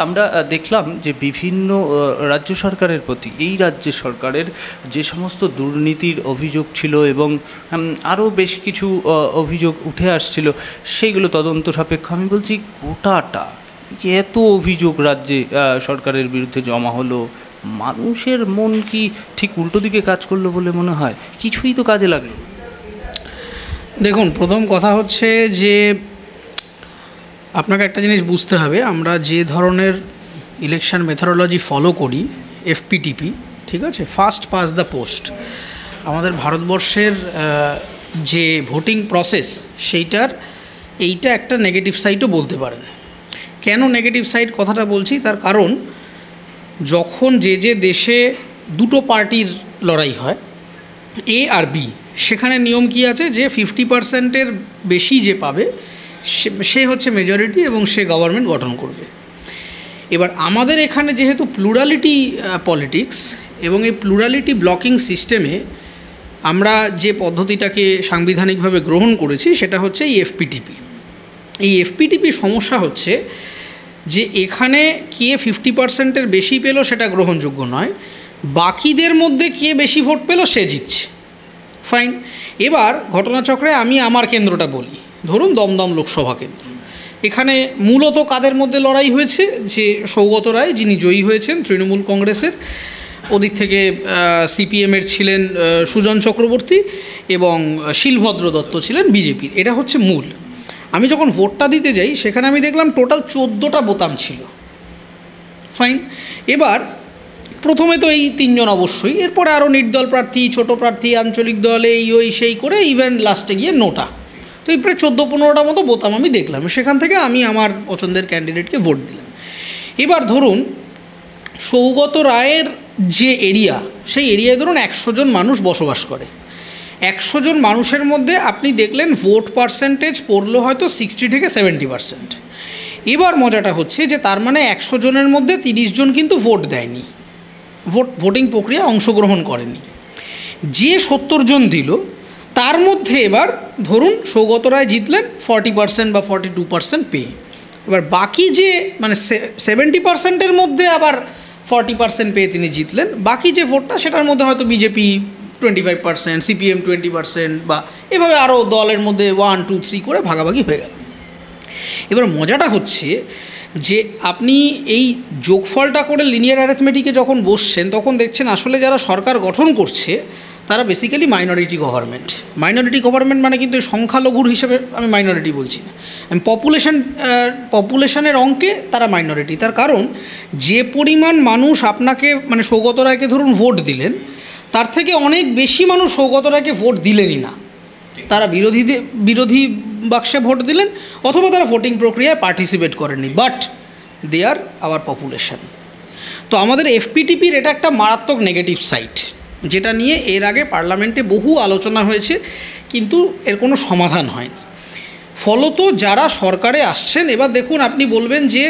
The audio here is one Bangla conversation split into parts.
আমরা দেখলাম যে বিভিন্ন রাজ্য সরকারের প্রতি এই রাজ্যের সরকারের যে সমস্ত দুর্নীতির অভিযোগ ছিল এবং আরও বেশ কিছু অভিযোগ উঠে আসছিল, সেইগুলো তদন্ত সাপেক্ষ। আমি বলছি গোটাটা যে এত অভিযোগ রাজ্যে সরকারের বিরুদ্ধে জমা হলো, মানুষের মন কি ঠিক উল্টো দিকে কাজ করলো বলে মনে হয়? কিছুই তো কাজে লাগলো। দেখুন, প্রথম কথা হচ্ছে যে আপনাকে একটা জিনিস বুঝতে হবে, আমরা যে ধরনের ইলেকশন মেথোডোলজি ফলো করি, এফপিটিপি, ঠিক আছে, ফার্স্ট পাস দ্য পোস্ট, আমাদের ভারতবর্ষের যে ভোটিং প্রসেস এইটা একটা নেগেটিভ সাইডও বলতে পারেন। কেন নেগেটিভ সাইড কথাটা বলছি? তার কারণ যখন যে দেশে দুটো পার্টির লড়াই হয়, এ আর বি, সেখানে নিয়ম কি আছে যে 50%-এর বেশি যে পাবে সে হচ্ছে মেজরিটি এবং সে গভর্নমেন্ট গঠন করবে। এবার আমাদের এখানে যেহেতু প্লুরালিটি পলিটিক্স এবং এই প্লুরালিটি ব্লকিং সিস্টেমে আমরা যে পদ্ধতিটাকে সাংবিধানিকভাবে গ্রহণ করেছি সেটা হচ্ছে এই এফপিটিপি। এই এফপিটিপি সমস্যা হচ্ছে যে এখানে কে 50%-এর বেশি পেল সেটা গ্রহণযোগ্য নয়, বাকিদের মধ্যে কে বেশি ভোট পেল সে জিতছে। ফাইন। এবার ঘটনাচক্রে আমি আমার কেন্দ্রটা বলি, ধরুন দমদম লোকসভা কেন্দ্র। এখানে মূলত কাদের মধ্যে লড়াই হয়েছে? যে সৌগত রায়, যিনি জয়ী হয়েছেন তৃণমূল কংগ্রেসের, ওদিক থেকে সিপিএমের ছিলেন সুজন চক্রবর্তী এবং শিলভদ্র দত্ত ছিলেন বিজেপির। এটা হচ্ছে মূল। আমি যখন ভোটটা দিতে যাই সেখানে আমি দেখলাম টোটাল 14টা বোতাম ছিল। ফাইন। এবার প্রথমে তো এই তিনজন অবশ্যই, এরপরে আরও নির্দল প্রার্থী, ছোট প্রার্থী, আঞ্চলিক দল, এই ওই সেই করে ইভেন লাস্টে গিয়ে 9টা। তো এই প্রায় 14-15টা মতো বোতাম আমি দেখলাম। সেখান থেকে আমি আমার পছন্দের ক্যান্ডিডেটকে ভোট দিলাম। এবার ধরুন সৌগত রায়ের যে এরিয়া, সেই এরিয়ায় ধরুন 100 জন মানুষ বসবাস করে। 100 জন মানুষের মধ্যে আপনি দেখলেন ভোট পার্সেন্টেজ পড়লো হয়তো 60 থেকে 70%। এবার মজাটা হচ্ছে যে তার মানে 100 জনের মধ্যে 30 জন কিন্তু ভোট দেয়নি, ভোটিং প্রক্রিয়া অংশগ্রহণ করেনি। যে 70 জন দিল তার মধ্যে এবার ধরুন সৌগত রায় জিতলেন 40% বা 42% পেয়ে। এবার বাকি যে মানে 70%-এর মধ্যে আবার 40% পেয়ে তিনি জিতলেন। বাকি যে ভোটটা সেটার মধ্যে হয়তো বিজেপি 25%, সিপিএম 20% বা এভাবে আরও দলের মধ্যে 1, 2, 3 করে ভাগাভাগি হয়ে গেল। এবার মজাটা হচ্ছে যে আপনি এই যোগফলটা করে লিনিয়ার অ্যারিথমেটিকে যখন বসছেন তখন দেখছেন আসলে যারা সরকার গঠন করছে তারা basically minority government. Minority government মানে কিন্তু সংখ্যালঘুর হিসেবে আমি মাইনরিটি বলছি না, আমি পপুলেশনের অঙ্কে তারা মাইনরিটি। তার কারণ যে পরিমাণ মানুষ আপনাকে মানে সৌগত রায়কে ধরুন ভোট দিলেন, তার থেকে অনেক বেশি মানুষ সৌগত রায়কে ভোট দিলেনই না, তারা বিরোধী বাক্সে ভোট দিলেন অথবা তারা ভোটিং প্রক্রিয়ায় পার্টিসিপেট করেননি, but they are our population. তো আমাদের এফপিটিপির এটা একটা মারাত্মক নেগেটিভ সাইড, যেটা নিয়ে এর আগে পার্লামেন্টে বহু আলোচনা হয়েছে কিন্তু এর কোনো সমাধান হয়নি। ফলত যারা সরকারে আসছেন, এবার দেখুন আপনি বলবেন যে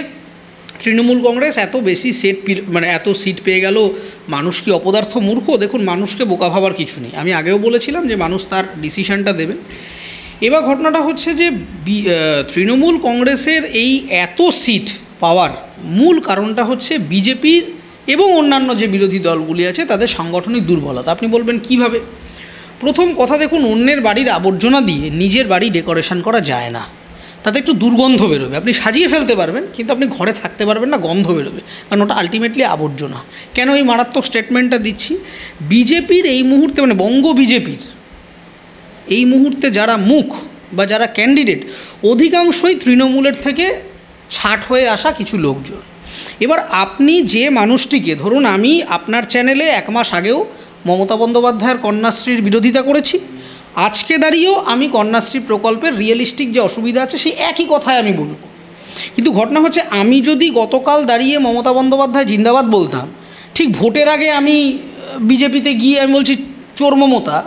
তৃণমূল কংগ্রেস এত বেশি এত সিট পেয়ে গেল, মানুষ কি অপদার্থ মূর্খ? দেখুন, মানুষকে বোকা ভাবার কিছু নেই। আমি আগেও বলেছিলাম যে মানুষ তার ডিসিশনটা দেবেন। এবার ঘটনাটা হচ্ছে যে তৃণমূল কংগ্রেসের এই এত সিট পাওয়ার মূল কারণটা হচ্ছে বিজেপির এবং অন্যান্য যে বিরোধী দলগুলি আছে তাদের সাংগঠনিক দুর্বলতা। আপনি বলবেন কিভাবে? প্রথম কথা দেখুন, অন্যের বাড়ির আবর্জনা দিয়ে নিজের বাড়ি ডেকোরেশন করা যায় না, তাতে একটু দুর্গন্ধ বেরোবে। আপনি সাজিয়ে ফেলতে পারবেন কিন্তু আপনি ঘরে থাকতে পারবেন না, গন্ধ বেরোবে, কারণ ওটা আলটিমেটলি আবর্জনা। কেন এই মারাত্মক স্টেটমেন্টটা দিচ্ছি? বিজেপির এই মুহূর্তে মানে বঙ্গ বিজেপির এই মুহূর্তে যারা মুখ বা যারা ক্যান্ডিডেট অধিকাংশই তৃণমূলের থেকে ছাঁট হয়ে আসা কিছু লোকজন। এবার আপনি যে মানুষটিকে ধরুন, আমি আপনার চ্যানেলে 1 মাস আগেও মমতা বন্দ্যোপাধ্যায়ের কন্যাশ্রীর বিরোধিতা করেছি, আজকে দাঁড়িয়েও আমি কন্যাশ্রী প্রকল্পের রিয়েলিস্টিক যে অসুবিধা আছে সেই একই কথাই আমি বলব। কিন্তু ঘটনা হচ্ছে, আমি যদি গতকাল দাঁড়িয়ে মমতা বন্দ্যোপাধ্যায় জিন্দাবাদ বলতাম, ঠিক ভোটের আগে আমি বিজেপিতে গিয়ে আমি বলছি চোর মমতা,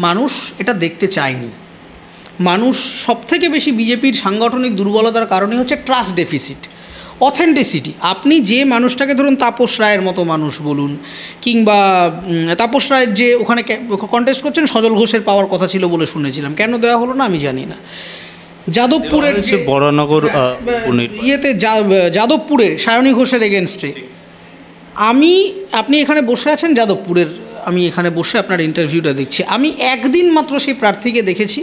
মানুষ এটা দেখতে চায়নি। মানুষ সবথেকে বেশি বিজেপির সাংগঠনিক দুর্বলতার কারণে হচ্ছে ট্রাস্ট ডেফিসিট, অথেন্টিসিটি। আপনি যে মানুষটাকে ধরুন তাপস রায়ের মতো মানুষ বলুন, কিংবা তাপস রায়ের যে ওখানে কন্টেস্ট করছেন সজল ঘোষের পাওয়ার কথা ছিল বলে শুনেছিলাম, কেন দেওয়া হলো না আমি জানি না। যাদবপুরের বরানগর ইয়েতে যাদবপুরে সায়নী ঘোষের এগেনস্টে আপনি এখানে বসে আছেন যাদবপুরের, আমি এখানে বসে আপনার ইন্টারভিউটা দেখছি। আমি একদিন মাত্র সেই প্রার্থীকে দেখেছি,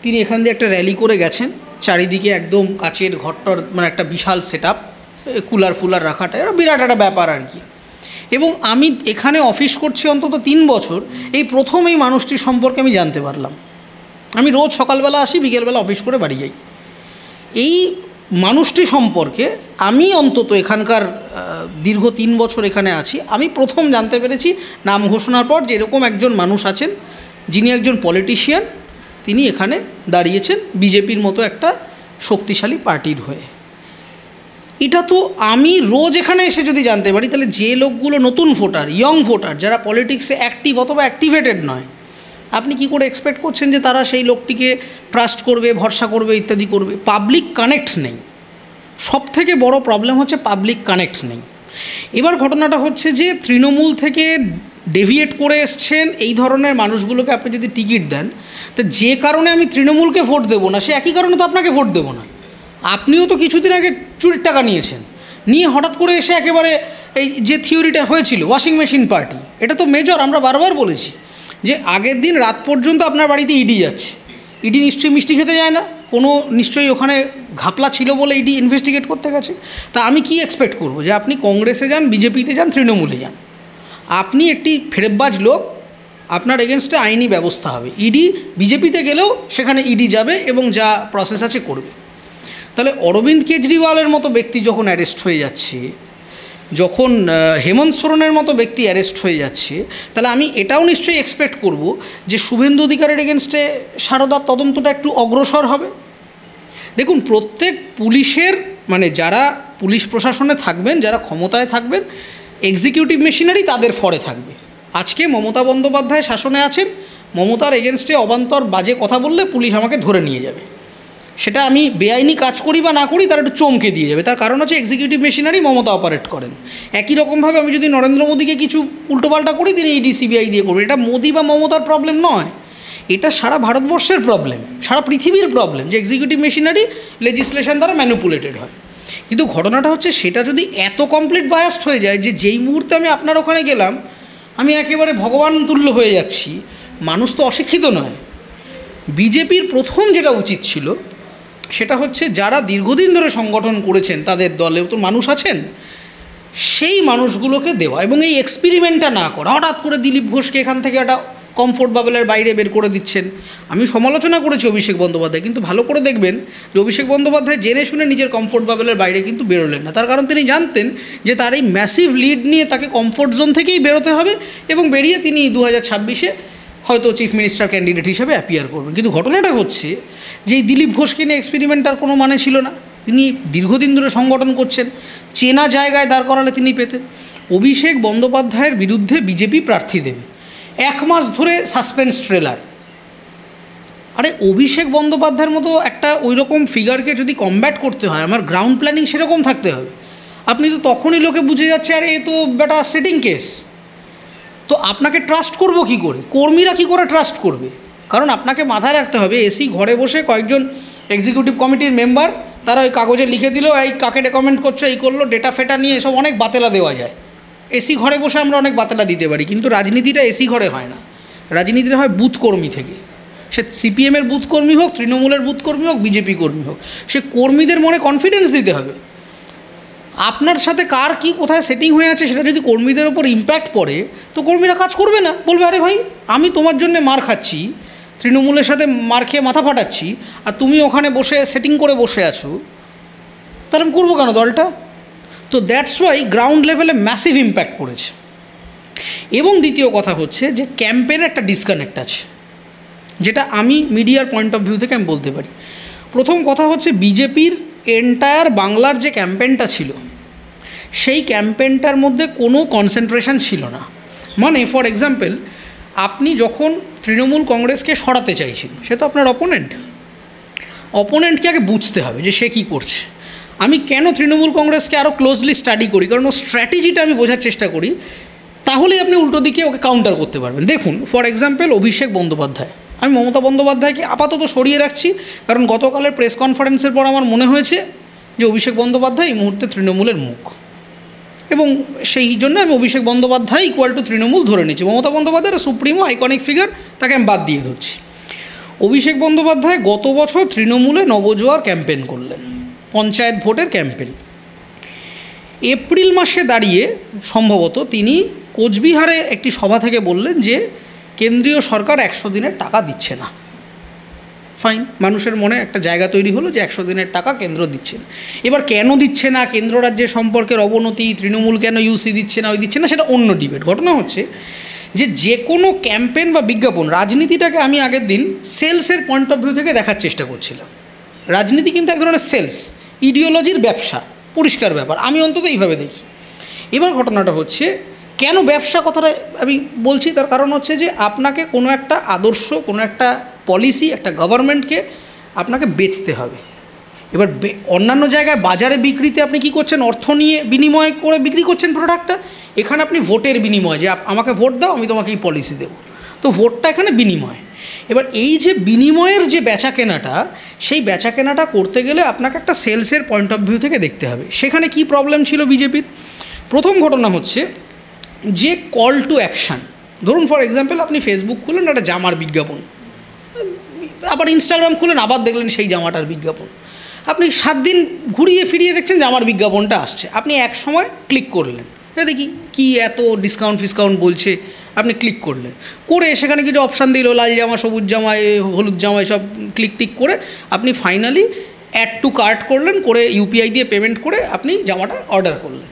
তিনি এখান দিয়ে একটা র্যালি করে গেছেন, চারিদিকে একদম কাচের ঘরটর, মানে একটা বিশাল সেট আপ, কুলার ফুলার রাখাটা এটা বিরাট একটা ব্যাপার আর কি। এবং আমি এখানে অফিস করছি অন্তত 3 বছর, এই প্রথম এই মানুষটির সম্পর্কে আমি জানতে পারলাম। আমি রোজ সকালবেলা আসি, বিকেলবেলা অফিস করে বাড়ি যাই। এই মানুষটি সম্পর্কে আমি অন্তত এখানকার দীর্ঘ 3 বছর এখানে আছি, আমি প্রথম জানতে পেরেছি নাম ঘোষণার পর যে এরকম একজন মানুষ আছেন যিনি একজন পলিটিশিয়ান, তিনি এখানে দাঁড়িয়েছেন বিজেপির মতো একটা শক্তিশালী পার্টির হয়ে। এটা তো আমি রোজ এখানে এসে যদি জানতে পারি, তাহলে যে লোকগুলো নতুন ভোটার, ইয়ং ভোটার, যারা পলিটিক্সে অ্যাক্টিভ অথবা অ্যাক্টিভেটেড নয়, আপনি কি করে এক্সপেক্ট করছেন যে তারা সেই লোকটিকে ট্রাস্ট করবে, ভরসা করবে, ইত্যাদি করবে? পাবলিক কানেক্ট নেই। সবথেকে বড় প্রবলেম হচ্ছে পাবলিক কানেক্ট নেই। এবার ঘটনাটা হচ্ছে যে তৃণমূল থেকে ডেভিয়েট করে এসছেন এই ধরনের মানুষগুলোকে আপনি যদি টিকিট দেন, তো যে কারণে আমি তৃণমূলকে ভোট দেবো না, সে একই কারণে তো আপনাকে ভোট দেবো না। আপনিও তো কিছুদিন আগে চুরির টাকা নিয়েছেন, নিয়ে হঠাৎ করে এসে একেবারে এই যে থিওরিটা হয়েছিল ওয়াশিং মেশিন পার্টি, এটা তো মেজর। আমরা বারবার বলেছি যে আগের দিন রাত পর্যন্ত আপনার বাড়িতে ইডি যাচ্ছে, ইডি নিশ্চয়ই মিষ্টি খেতে যায় না, কোনো নিশ্চয়ই ওখানে ঘাপলা ছিল বলে ইডি ইনভেস্টিগেট করতে গেছে। তা আমি কি এক্সপেক্ট করবো যে আপনি কংগ্রেসে যান, বিজেপিতে যান, তৃণমূলে যান, আপনি একটি ফেরেববাজ লোক, আপনার এগেনস্টে আইনি ব্যবস্থা হবে। ইডি বিজেপিতে গেলেও সেখানে ইডি যাবে এবং যা প্রসেস আছে করবে। তাহলে অরবিন্দ কেজরিওয়ালের মতো ব্যক্তি যখন অ্যারেস্ট হয়ে যাচ্ছে, যখন হেমন্ত সোরেনের মতো ব্যক্তি অ্যারেস্ট হয়ে যাচ্ছে, তাহলে আমি এটাও নিশ্চয়ই এক্সপেক্ট করব যে শুভেন্দু অধিকারের এগেনস্টে সারদার তদন্তটা একটু অগ্রসর হবে। দেখুন, প্রত্যেক পুলিশের, মানে যারা পুলিশ প্রশাসনে থাকবেন, যারা ক্ষমতায় থাকবেন, এক্সিকিউটিভ মেশিনারি তাদের ফরে থাকবে। আজকে মমতা বন্দ্যোপাধ্যায় শাসনে আছেন, মমতার এগেনস্টে অবান্তর বাজে কথা বললে পুলিশ আমাকে ধরে নিয়ে যাবে। সেটা আমি বেআইনি কাজ করি বা না করি, তারা একটু চমকে দিয়ে যাবে। তার কারণ হচ্ছে এক্সিকিউটিভ মেশিনারি মমতা অপারেট করেন। একই রকমভাবে আমি যদি নরেন্দ্র মোদীকে কিছু উল্টোপাল্টা করি, তিনি ইডি সিবিআই দিয়ে করবেন। এটা মোদি বা মমতার প্রবলেম নয়, এটা সারা ভারতবর্ষের প্রবলেম, সারা পৃথিবীর প্রবলেম যে এক্সিকিউটিভ মেশিনারি লেজিসলেশন দ্বারা ম্যানিপুলেটেড হয়। কিন্তু ঘটনাটা হচ্ছে সেটা যদি এত কমপ্লিট বায়াসড হয়ে যায় যে যেই মুহূর্তে আমি আপনার ওখানে গেলাম আমি একেবারে ভগবান তুল্য হয়ে যাচ্ছি। মানুষ তো অশিক্ষিত নয়। বিজেপির প্রথম যেটা উচিত ছিল সেটা হচ্ছে যারা দীর্ঘদিন ধরে সংগঠন করেছেন, তাদের দলেও তো মানুষ আছেন, সেই মানুষগুলোকে দেওয়া এবং এই এক্সপেরিমেন্টটা না করা। হঠাৎ করে দিলীপ ঘোষকে এখান থেকে একটা কমফোর্ট বাবেলের বাইরে বের করে দিচ্ছেন। আমি সমালোচনা করেছি অভিষেক বন্দ্যোপাধ্যায়, কিন্তু ভালো করে দেখবেন যে অভিষেক বন্দ্যোপাধ্যায় জেনে শুনে নিজের কমফোর্ট বাবেলের বাইরে কিন্তু বেরোলেন না। তার কারণ তিনি জানতেন যে তার এই ম্যাসিভ লিড নিয়ে তাকে কমফোর্ট জোন থেকেই বেরোতে হবে এবং বেরিয়ে তিনি 2026-এ হয়তো চিফ মিনিস্টার ক্যান্ডিডেট হিসেবে অ্যাপিয়ার করবেন। কিন্তু ঘটনাটা হচ্ছে যে এই দিলীপ ঘোষকে নিয়ে এক্সপেরিমেন্টার কোনো মানে ছিল না। তিনি দীর্ঘদিন ধরে সংগঠন করছেন, চেনা জায়গায় দাঁড় করালে তিনি পেতেন। অভিষেক বন্দ্যোপাধ্যায়ের বিরুদ্ধে বিজেপি প্রার্থী দেবে, 1 মাস ধরে সাসপেন্স ট্রেলার। আরে অভিষেক বন্দ্যোপাধ্যায়ের মতো একটা ওই রকম ফিগারকে যদি কমব্যাট করতে হয়, আমার গ্রাউন্ড প্ল্যানিং সেরকম থাকতে হবে। আপনি তো তখনই লোকে বুঝে যাচ্ছে আরে এ তো বেটা সেটিং কেস। তো আপনাকে ট্রাস্ট করবো কী করে? কর্মীরা কী করে ট্রাস্ট করবে? কারণ আপনাকে মাথায় রাখতে হবে এসি ঘরে বসে কয়েকজন এক্সিকিউটিভ কমিটির মেম্বার তারা ওই কাগজে লিখে দিল এই কাকে রেকমেন্ড করছো, এই করলো, ডেটা ফেটা নিয়ে এসব অনেক বাতেলা দেওয়া যায়। এসি ঘরে বসে আমরা অনেক বাতেলা দিতে পারি, কিন্তু রাজনীতিটা এসি ঘরে হয় না। রাজনীতিটা হয় বুথ কর্মী থেকে। সে সিপিএমের বুথ কর্মী হোক, তৃণমূলের বুথ কর্মী হোক, বিজেপি কর্মী হোক, সে কর্মীদের মনে কনফিডেন্স দিতে হবে। আপনার সাথে কার কি কোথায় সেটিং হয়ে আছে সেটা যদি কর্মীদের ওপর ইম্প্যাক্ট পড়ে তো কর্মীরা কাজ করবে না। বলবে আরে ভাই আমি তোমার জন্য মার খাচ্ছি, তৃণমূলের সাথে মার খেয়ে মাথা ফাটাচ্ছি, আর তুমি ওখানে বসে সেটিং করে বসে আছো, তাহলে আমি করবো কেন দলটা? তো দ্যাটস ওয়াই গ্রাউন্ড লেভেলে ম্যাসিভ ইম্প্যাক্ট পড়েছে। এবং দ্বিতীয় কথা হচ্ছে যে ক্যাম্পেনের একটা ডিসকানেক্ট আছে, যেটা আমি মিডিয়ার পয়েন্ট অফ ভিউ থেকে আমি বলতে পারি। প্রথম কথা হচ্ছে বিজেপির এন্টায়ার বাংলার যে ক্যাম্পেনটা ছিল সেই ক্যাম্পেনটার মধ্যে কোনো কনসেন্ট্রেশন ছিল না। মানে ফর এক্সাম্পল, আপনি যখন তৃণমূল কংগ্রেসকে সরাতে চাইছেন, সে তো আপনার অপোনেন্টকে আগে বুঝতে হবে যে সে কী করছে। আমি কেন তৃণমূল কংগ্রেসকে আরও ক্লোজলি স্টাডি করি, কারণ ও স্ট্র্যাটেজিটা আমি বোঝার চেষ্টা করি, তাহলেই আপনি উল্টো দিকে ওকে কাউন্টার করতে পারবেন। দেখুন ফর এক্সাম্পল অভিষেক বন্দ্যোপাধ্যায়, আমি মমতা বন্দ্যোপাধ্যায়কে আপাতত সরিয়ে রাখছি, কারণ গতকালের প্রেস কনফারেন্সের পর আমার মনে হয়েছে যে অভিষেক বন্দ্যোপাধ্যায় এই মুহূর্তে তৃণমূলের মুখ, এবং সেই জন্য আমি অভিষেক বন্দ্যোপাধ্যায় ইকুয়াল টু তৃণমূল ধরে নিচ্ছি। Mamata Bandyopadhyay supremo iconic figure, তাকে আমি বাদ দিয়ে ধরছি। অভিষেক বন্দ্যোপাধ্যায় গত বছর তৃণমূলে নবজোয়ার ক্যাম্পেন করলেন, পঞ্চায়েত ভোটের ক্যাম্পেন। এপ্রিল মাসে দাঁড়িয়ে সম্ভবত তিনি কোচবিহারে একটি সভা থেকে বললেন যে কেন্দ্রীয় সরকার 100 দিনের টাকা দিচ্ছে না। ফাইন, মানুষের মনে একটা জায়গা তৈরি হলো যে 100 দিনের টাকা কেন্দ্র দিচ্ছে না। এবার কেন দিচ্ছে না, কেন্দ্র রাজ্যের সম্পর্কের অবনতি, তৃণমূল কেন ইউসি দিচ্ছে না, ওই দিচ্ছে না, সেটা অন্য ডিবেট। ঘটনা হচ্ছে যে কোনো ক্যাম্পেন বা বিজ্ঞাপন, রাজনীতিটাকে আমি আগের দিন সেলসের পয়েন্ট অফ ভিউ থেকে দেখার চেষ্টা করছিলাম। রাজনীতি কিন্তু এক ধরনের সেলস, ইডিওলজির ব্যবসা, পরিষ্কার ব্যাপার, আমি অন্তত এইভাবে দেখি। এবার ঘটনাটা হচ্ছে, কেন ব্যবসা কথাটা আমি বলছি, তার কারণ হচ্ছে যে আপনাকে কোনো একটা আদর্শ, কোনো একটা পলিসি, একটা গভর্নমেন্টকে আপনাকে বেচতে হবে। এবার অন্যান্য জায়গায় বাজারে বিক্রিতে আপনি কি করছেন, অর্থ নিয়ে বিনিময় করে বিক্রি করছেন প্রোডাক্টটা। এখানে আপনি ভোটের বিনিময়, যে আমাকে ভোট দাও, আমি তোমাকে এই পলিসি দেবো, তো ভোটটা এখানে বিনিময়। এবার এই যে বিনিময়ের যে বেচা কেনাটা, সেই বেচা কেনাটা করতে গেলে আপনাকে একটা সেলসের পয়েন্ট অফ ভিউ থেকে দেখতে হবে। সেখানে কি প্রবলেম ছিল বিজেপির? প্রথম ঘটনা হচ্ছে যে কল টু অ্যাকশান। ধরুন ফর এক্সাম্পল, আপনি ফেসবুক খুলেন, একটা জামার বিজ্ঞাপন, আবার ইনস্টাগ্রাম খুলেন, আবার দেখলেন সেই জামাটার বিজ্ঞাপন। আপনি 7 দিন ঘুরিয়ে ফিরিয়ে দেখছেন জামার বিজ্ঞাপনটা আসছে, আপনি এক সময় ক্লিক করলেন, দেখি কি এত ডিসকাউন্ট ফিসকাউন্ট বলছে, আপনি ক্লিক করলেন, করে সেখানে কিছু অপশান দিল, লাল জামা, সবুজ জামা, হলুদ জামা, সব ক্লিক টিক করে আপনি ফাইনালি অ্যাড টু কার্ট করলেন, করে ইউপিআই দিয়ে পেমেন্ট করে আপনি জামাটা অর্ডার করলেন।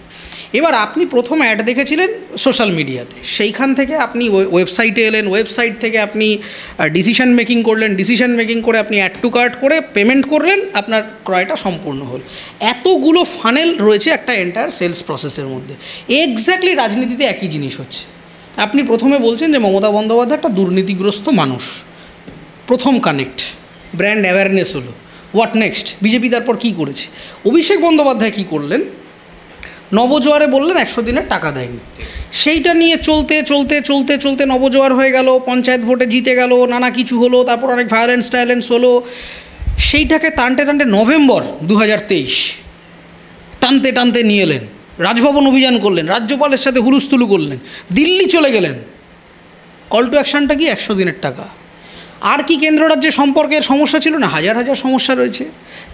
এবার আপনি প্রথম অ্যাড দেখেছিলেন সোশ্যাল মিডিয়াতে, সেইখান থেকে আপনি ওয়েবসাইটে এলেন, ওয়েবসাইট থেকে আপনি ডিসিশন মেকিং করলেন, ডিসিশন মেকিং করে আপনি অ্যাড টু কার্ট করে পেমেন্ট করলেন, আপনার ক্রয়টা সম্পূর্ণ হল। এতগুলো ফানেল রয়েছে একটা এন্টায়ার সেলস প্রসেসের মধ্যে। এক্স্যাক্টলি রাজনীতিতে একই জিনিস হচ্ছে। আপনি প্রথমে বলছেন যে মমতা বন্দ্যোপাধ্যায় একটা দুর্নীতিগ্রস্ত মানুষ, প্রথম কানেক্ট, ব্র্যান্ড অ্যাওয়ারনেস হলো। What next? বিজেপি তারপর কী করেছে? অভিষেক বন্দ্যোপাধ্যায় কী করলেন? নবজোয়ারে বললেন 100 দিনের টাকা দেয়নি, সেইটা নিয়ে চলতে চলতে চলতে চলতে নবজোয়ার হয়ে গেল, পঞ্চায়েত ভোটে জিতে গেল, নানা কিছু হলো, তারপর অনেক ভায়োলেন্স টায়োলেন্স হলো। সেইটাকে টানতে টানতে নভেম্বর 2023 টানতে টানতে নিয়ে এলেন, রাজভবন অভিযান করলেন, রাজ্যপালের সাথে হুলুস্থুলু করলেন, দিল্লি চলে গেলেন। কল টু অ্যাকশানটা কি? 100 দিনের টাকা। আর কি কেন্দ্র রাজ্যের সম্পর্কের সমস্যা ছিল না? হাজার হাজার সমস্যা রয়েছে,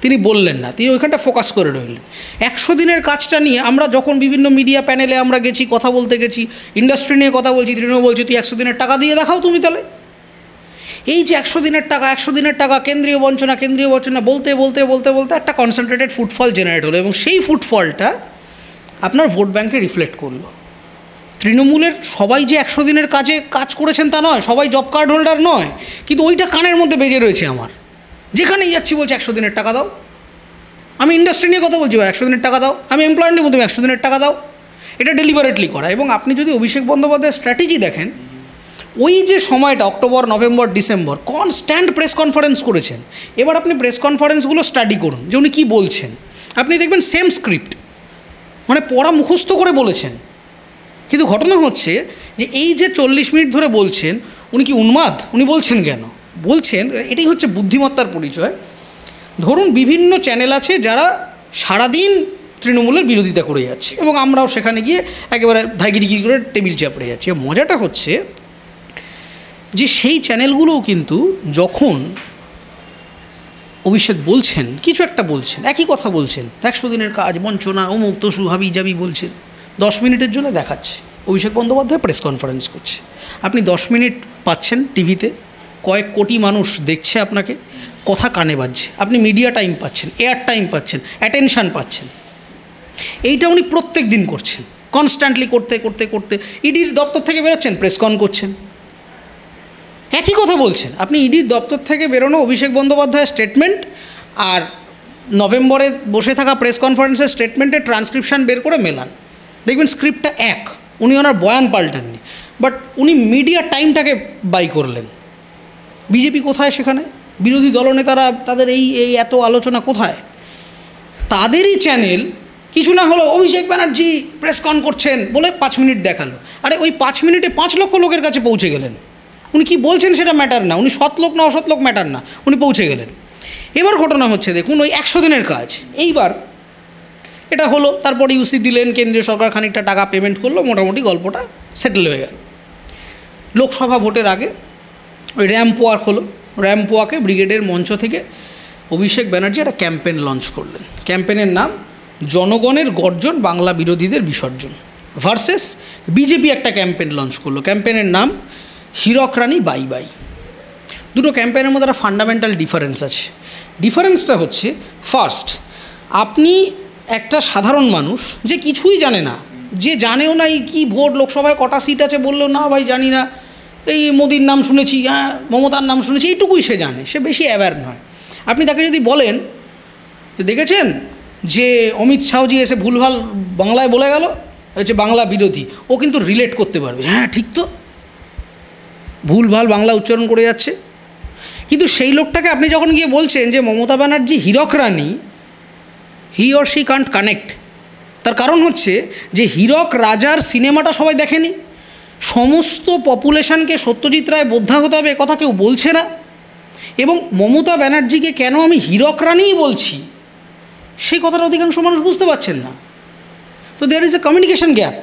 তিনি বললেন না, তিনি ওইখানটা ফোকাস করে রইলেন। 100 দিনের কাজটা নিয়ে আমরা যখন বিভিন্ন মিডিয়া প্যানেলে আমরা গেছি, কথা বলতে গেছি, ইন্ডাস্ট্রি নিয়ে কথা বলছি, তৃণমূল বলছি তুই 100 দিনের টাকা দিয়ে দেখাও তুমি তাহলে। এই যে 100 দিনের টাকা, 100 দিনের টাকা, কেন্দ্রীয় বঞ্চনা, কেন্দ্রীয় বঞ্চনা বলতে বলতে বলতে বলতে একটা কনসেন্ট্রেটেড ফুটফল জেনারেট হলো, এবং সেই ফুটফলটা আপনার ভোট ব্যাঙ্কে রিফ্লেক্ট করলো। তৃণমূলের সবাই যে 100 দিনের কাজে কাজ করেছেন তা নয়, সবাই জব কার্ড হোল্ডার নয়, কিন্তু ওইটা কানের মধ্যে বেজে রয়েছে আমার। যেখানেই যাচ্ছি বলছে 100 দিনের টাকা দাও। আমি ইন্ডাস্ট্রি নিয়ে কথা বলছি, 100 দিনের টাকা দাও। আমি এমপ্লয়ার নিয়ে বলতে 100 দিনের টাকা দাও। এটা ডেলিভারেটলি করা। এবং আপনি যদি অভিষেক বন্দ্যোপাধ্যায়ের স্ট্র্যাটেজি দেখেন, ওই যে সময়টা October, November, December constant press conference করেছেন। এবার আপনি প্রেস কনফারেন্সগুলো স্টাডি করুন যে উনি কী বলছেন, আপনি দেখবেন সেম স্ক্রিপ্ট, মানে পড়া মুখস্থ করে বলেছেন। কিন্তু ঘটনা হচ্ছে যে এই যে 40 মিনিট ধরে বলছেন, উনি কি উন্মাদ? উনি বলছেন কেন? বলছেন, এটাই হচ্ছে বুদ্ধিমত্তার পরিচয়। ধরুন বিভিন্ন চ্যানেল আছে যারা সারাদিন তৃণমূলের বিরোধিতা করে যাচ্ছে, এবং আমরাও সেখানে গিয়ে একেবারে ধাইগিরিগিরি করে টেবিল চাপড়ে যাচ্ছি। মজাটা হচ্ছে যে সেই চ্যানেলগুলোও কিন্তু যখন অভিষেক বলছেন, কিছু একটা বলছেন, একই কথা বলছেন, 100 দিনের কাজ, বঞ্চনা, অমুক তসু, হাবি জাবি বলছেন, 10 মিনিটের জন্য দেখাচ্ছে অভিষেক বন্দ্যোপাধ্যায় প্রেস কনফারেন্স করছে। আপনি 10 মিনিট পাচ্ছেন টিভিতে, কয়েক কোটি মানুষ দেখছে আপনাকে, কথা কানে বাজছে, আপনি মিডিয়া টাইম পাচ্ছেন, এয়ার টাইম পাচ্ছেন, অ্যাটেনশান পাচ্ছেন। এইটা উনি প্রত্যেক দিন করছেন, কনস্ট্যান্টলি করতে করতে করতে ইডির দপ্তর থেকে বেরোচ্ছেন, প্রেস কন করছেন, একই কথা বলছেন। আপনি ইডির দপ্তর থেকে বেরোনো অভিষেক বন্দ্যোপাধ্যায়ের স্টেটমেন্ট আর নভেম্বরে বসে থাকা প্রেস কনফারেন্সের স্টেটমেন্টের ট্রান্সক্রিপশান বের করে মেলান, দেখবেন স্ক্রিপ্টটা এক। উনি ওনার বয়ান পাল্টাননি, বাট উনি মিডিয়া টাইমটাকে বাই করলেন। বিজেপি কোথায় সেখানে? বিরোধী দলনেতারা তাদের এই এত আলোচনা কোথায়? তাদেরই চ্যানেল কিছু না হলো অভিষেক ব্যানার্জি প্রেস কন করছেন বলে 5 মিনিট দেখালো। আরে ওই 5 মিনিটে 5 লক্ষ লোকের কাছে পৌঁছে গেলেন, উনি কি বলছেন সেটা ম্যাটার না, উনি সৎ লোক না অসৎ লোক ম্যাটার না, উনি পৌঁছে গেলেন। এবার ঘটনা হচ্ছে দেখুন, ওই 100 দিনের কাজ এইবার এটা হলো, তারপর ইউসি দিলেন, কেন্দ্রীয় সরকার খানিকটা টাকা পেমেন্ট করলো, মোটামুটি গল্পটা সেটেল হয়ে গেল। লোকসভা ভোটের আগে ওই র্যাম্প ওয়াক হলো, র্যাম্প ওয়াকে ব্রিগেডের মঞ্চ থেকে অভিষেক ব্যানার্জি একটা ক্যাম্পেন লঞ্চ করলেন। ক্যাম্পেনের নাম জনগণের গর্জন, বাংলা বিরোধীদের বিসর্জন ভার্সেস বিজেপি একটা ক্যাম্পেন লঞ্চ করলো, ক্যাম্পেনের নাম হীরক রানী বাই বাই। দুটো ক্যাম্পেনের মধ্যে একটা ফান্ডামেন্টাল ডিফারেন্স আছে। ডিফারেন্সটা হচ্ছে, ফার্স্ট, আপনি একটা সাধারণ মানুষ যে কিছুই জানে না, যে জানেও না এই কী ভোট, লোকসভায় কটা সিট আছে বললেও না ভাই জানি না, এই মোদির নাম শুনেছি, হ্যাঁ মমতার নাম শুনেছি, এইটুকুই সে জানে, সে বেশি অ্যাওয়্যার নয়। আপনি তাকে যদি বলেন দেখেছেন যে অমিত শাহজি এসে ভুলভাল বাংলায় বলে গেল, হচ্ছে বাংলা বিরোধী, ও কিন্তু রিলেট করতে পারবে, হ্যাঁ ঠিক তো, ভুলভাল বাংলা উচ্চারণ করে যাচ্ছে। কিন্তু সেই লোকটাকে আপনি যখন গিয়ে বলছেন যে মমতা ব্যানার্জি হীরক রানী, he or she can't connect. তার কারণ হচ্ছে যে হীরক রাজার সিনেমাটা সবাই দেখেনি, সমস্ত পপুলেশনকে সত্যজিৎ রায় বোদ্ধা হতে হবে কথা কেউ বলছে না, এবং মমতা ব্যানার্জিকে কেন আমি হীরক রানীই বলছি সেই কথাটা অধিকাংশ মানুষ বুঝতে পারছেন না। তো there is a communication gap.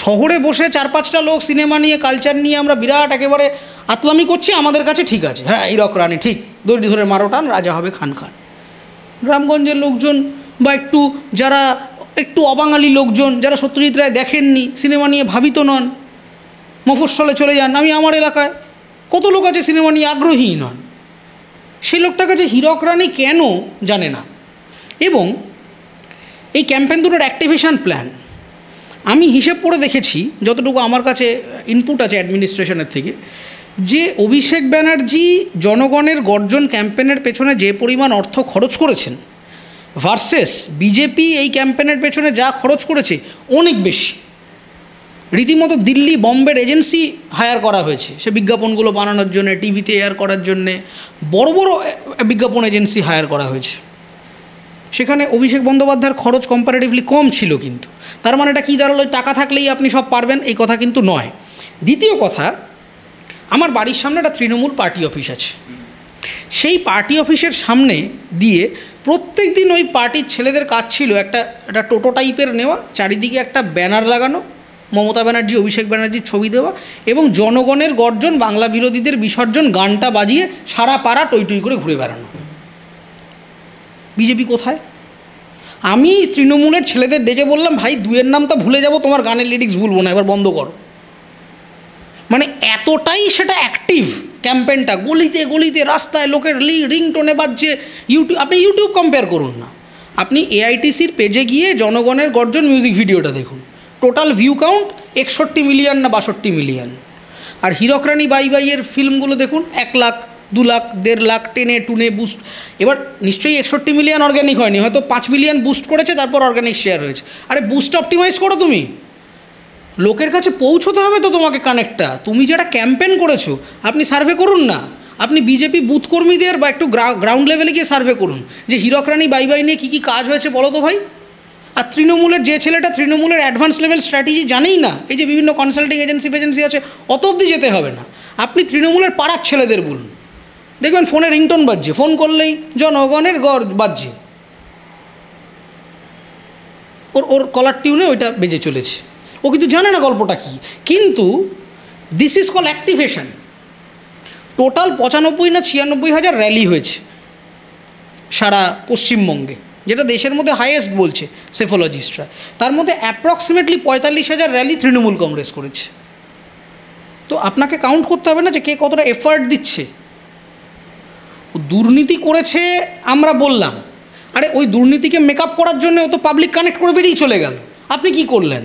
শহরে বসে 4-5টা লোক সিনেমা নিয়ে, কালচার নিয়ে আমরা বিরাট একেবারে আতলামি করছি, আমাদের কাছে ঠিক আছে, হ্যাঁ হীরক রানী ঠিক, দড়ি ধরে মারো টান, রাজা হবে খান খান। গ্রামগঞ্জের লোকজন বা যারা একটু অবাঙালি লোকজন, যারা সত্যজিৎ রায় দেখেননি, সিনেমা নিয়ে ভাবিত নন, মফস্বলে চলে যান। আমি আমার এলাকায় কত লোক আছে সিনেমা নিয়ে আগ্রহী নন, সেই লোকটার কাছে হীরক রানী কেন জানে না। এবং এই ক্যাম্পেইন দুটোর অ্যাক্টিভেশন প্ল্যান আমি হিসেব করে দেখেছি, যতটুকু আমার কাছে ইনপুট আছে অ্যাডমিনিস্ট্রেশনের থেকে, যে অভিষেক ব্যানার্জি জনগণের গর্জন ক্যাম্পেনের পেছনে যে পরিমাণ অর্থ খরচ করেছেন ভার্সেস বিজেপি এই ক্যাম্পেনের পেছনে যা খরচ করেছে অনেক বেশি। রীতিমতো দিল্লি বম্বের এজেন্সি হায়ার করা হয়েছে সে বিজ্ঞাপনগুলো বানানোর জন্যে, টিভিতে এয়ার করার জন্যে বড় বড় বিজ্ঞাপন এজেন্সি হায়ার করা হয়েছে। সেখানে অভিষেক বন্দ্যোপাধ্যায়ের খরচ কম্পারেটিভলি কম ছিল, কিন্তু তার মানে এটা কী দাঁড়ালো, টাকা থাকলেই আপনি সব পারবেন এই কথা কিন্তু নয়। দ্বিতীয় কথা, আমার বাড়ির সামনে একটা তৃণমূল পার্টি অফিস আছে, সেই পার্টি অফিসের সামনে দিয়ে প্রত্যেক দিন ওই পার্টির ছেলেদের কাজ ছিল একটা টোটো টাইপের নেওয়া, চারিদিকে একটা ব্যানার লাগানো, মমতা ব্যানার্জি অভিষেক ব্যানার্জির ছবি দেওয়া, এবং জনগণের গর্জন বাংলা বিরোধীদের বিসর্জন গানটা বাজিয়ে সারা পাড়া টই টই করে ঘুরে বেড়ানো। বিজেপি কোথায়? আমি তৃণমূলের ছেলেদের ডেকে বললাম, ভাই দুয়ের নামটা ভুলে যাব, তোমার গানের লিরিক্স ভুলবো না, এবার বন্ধ করো। মানে এতটাই সেটা অ্যাক্টিভ ক্যাম্পেনটা, গলিতে গলিতে রাস্তায় লোকের রিংটোনে বাজছে। আপনি ইউটিউব কম্পেয়ার করুন না, আপনি এআইটিসির পেজে গিয়ে জনগণের গর্জন মিউজিক ভিডিওটা দেখুন, টোটাল ভিউ কাউন্ট 61 মিলিয়ন না 62 million. R Hirak Rani by বাইয়ের ফিল্মগুলো দেখুন, 1 লাখ, 2 লাখ, 1.5 লাখ, টেনে টুনে বুস্ট। এবার নিশ্চয়ই 61 মিলিয়ন অর্গ্যানিক হয়নি, হয়তো 5 মিলিয়ন বুস্ট করেছে, তারপর অর্গ্যানিক শেয়ার হয়েছে। আরে বুস্ট অপটিমাইজ করো, তুমি লোকের কাছে পৌঁছতে হবে তো তোমাকে কানেক্টটা। তুমি যেটা ক্যাম্পেন করেছো, আপনি সার্ভে করুন না, আপনি বিজেপি বুথ কর্মীদের বা একটু গ্রাউন্ড লেভেলে গিয়ে সার্ভে করুন যে হীরক রানী বাই বাই নিয়ে কী কী কাজ হয়েছে বলো তো ভাই। আর তৃণমূলের যে ছেলেটা তৃণমূলের অ্যাডভান্স লেভেল স্ট্র্যাটেজি জানেই না, এই যে বিভিন্ন কনসাল্টিং এজেন্সি আছে, অত অবধি যেতে হবে না, আপনি তৃণমূলের পাড়ার ছেলেদের বলুন, দেখবেন ফোনে রিংটোন বাজছে, ফোন করলেই জনগণের গড় বাজছে, ওর কলার টিউনে ওইটা বেজে চলেছে। ও কিন্তু জানে না গল্পটা কী, কিন্তু this is call activation. Total 95 না 96 হাজার র্যালি হয়েছে সারা পশ্চিমবঙ্গে, যেটা দেশের মধ্যে হাইয়েস্ট বলছে সেফোলজিস্টরা। তার মধ্যে অ্যাপ্রক্সিমেটলি 45,000 র্যালি তৃণমূল কংগ্রেস করেছে। তো আপনাকে কাউন্ট করতে হবে না যে কে কতটা এফার্ট দিচ্ছে। দুর্নীতি করেছে আমরা বললাম, আরে ওই দুর্নীতিকে মেকআপ করার জন্য ও তো পাবলিক কানেক্ট করে বেরিয়ে চলে গেল, আপনি কি করলেন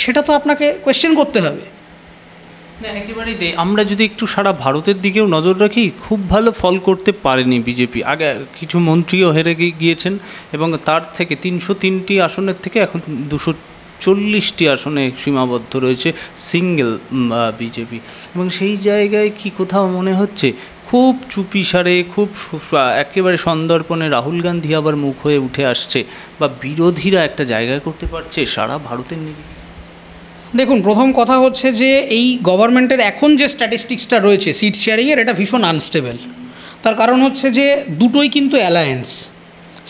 সেটা তো আপনাকে কোয়েশ্চেন করতে হবে। না একেবারেই আমরা যদি একটু সারা ভারতের দিকেও নজর রাখি, খুব ভালো ফল করতে পারেনি বিজেপি। আগে কিছু মন্ত্রীও হেরে গিয়েছেন, এবং তার থেকে 303টি আসনের থেকে এখন 240টি আসনে সীমাবদ্ধ রয়েছে সিঙ্গেল বিজেপি। এবং সেই জায়গায় কি কোথাও মনে হচ্ছে খুব চুপিসারে, খুব একেবারে সন্দর্পণে রাহুল গান্ধী আবার মুখ হয়ে উঠে আসছে, বা বিরোধীরা একটা জায়গা করতে পারছে সারা ভারতের নিরিখে? দেখুন, প্রথম কথা হচ্ছে যে এই গভর্নমেন্টের এখন যে স্ট্যাটিস্টিক্সটা রয়েছে সিট শেয়ারিংয়ের, এটা ভীষণ আনস্টেবল। তার কারণ হচ্ছে যে দুটোই কিন্তু অ্যালায়েন্স,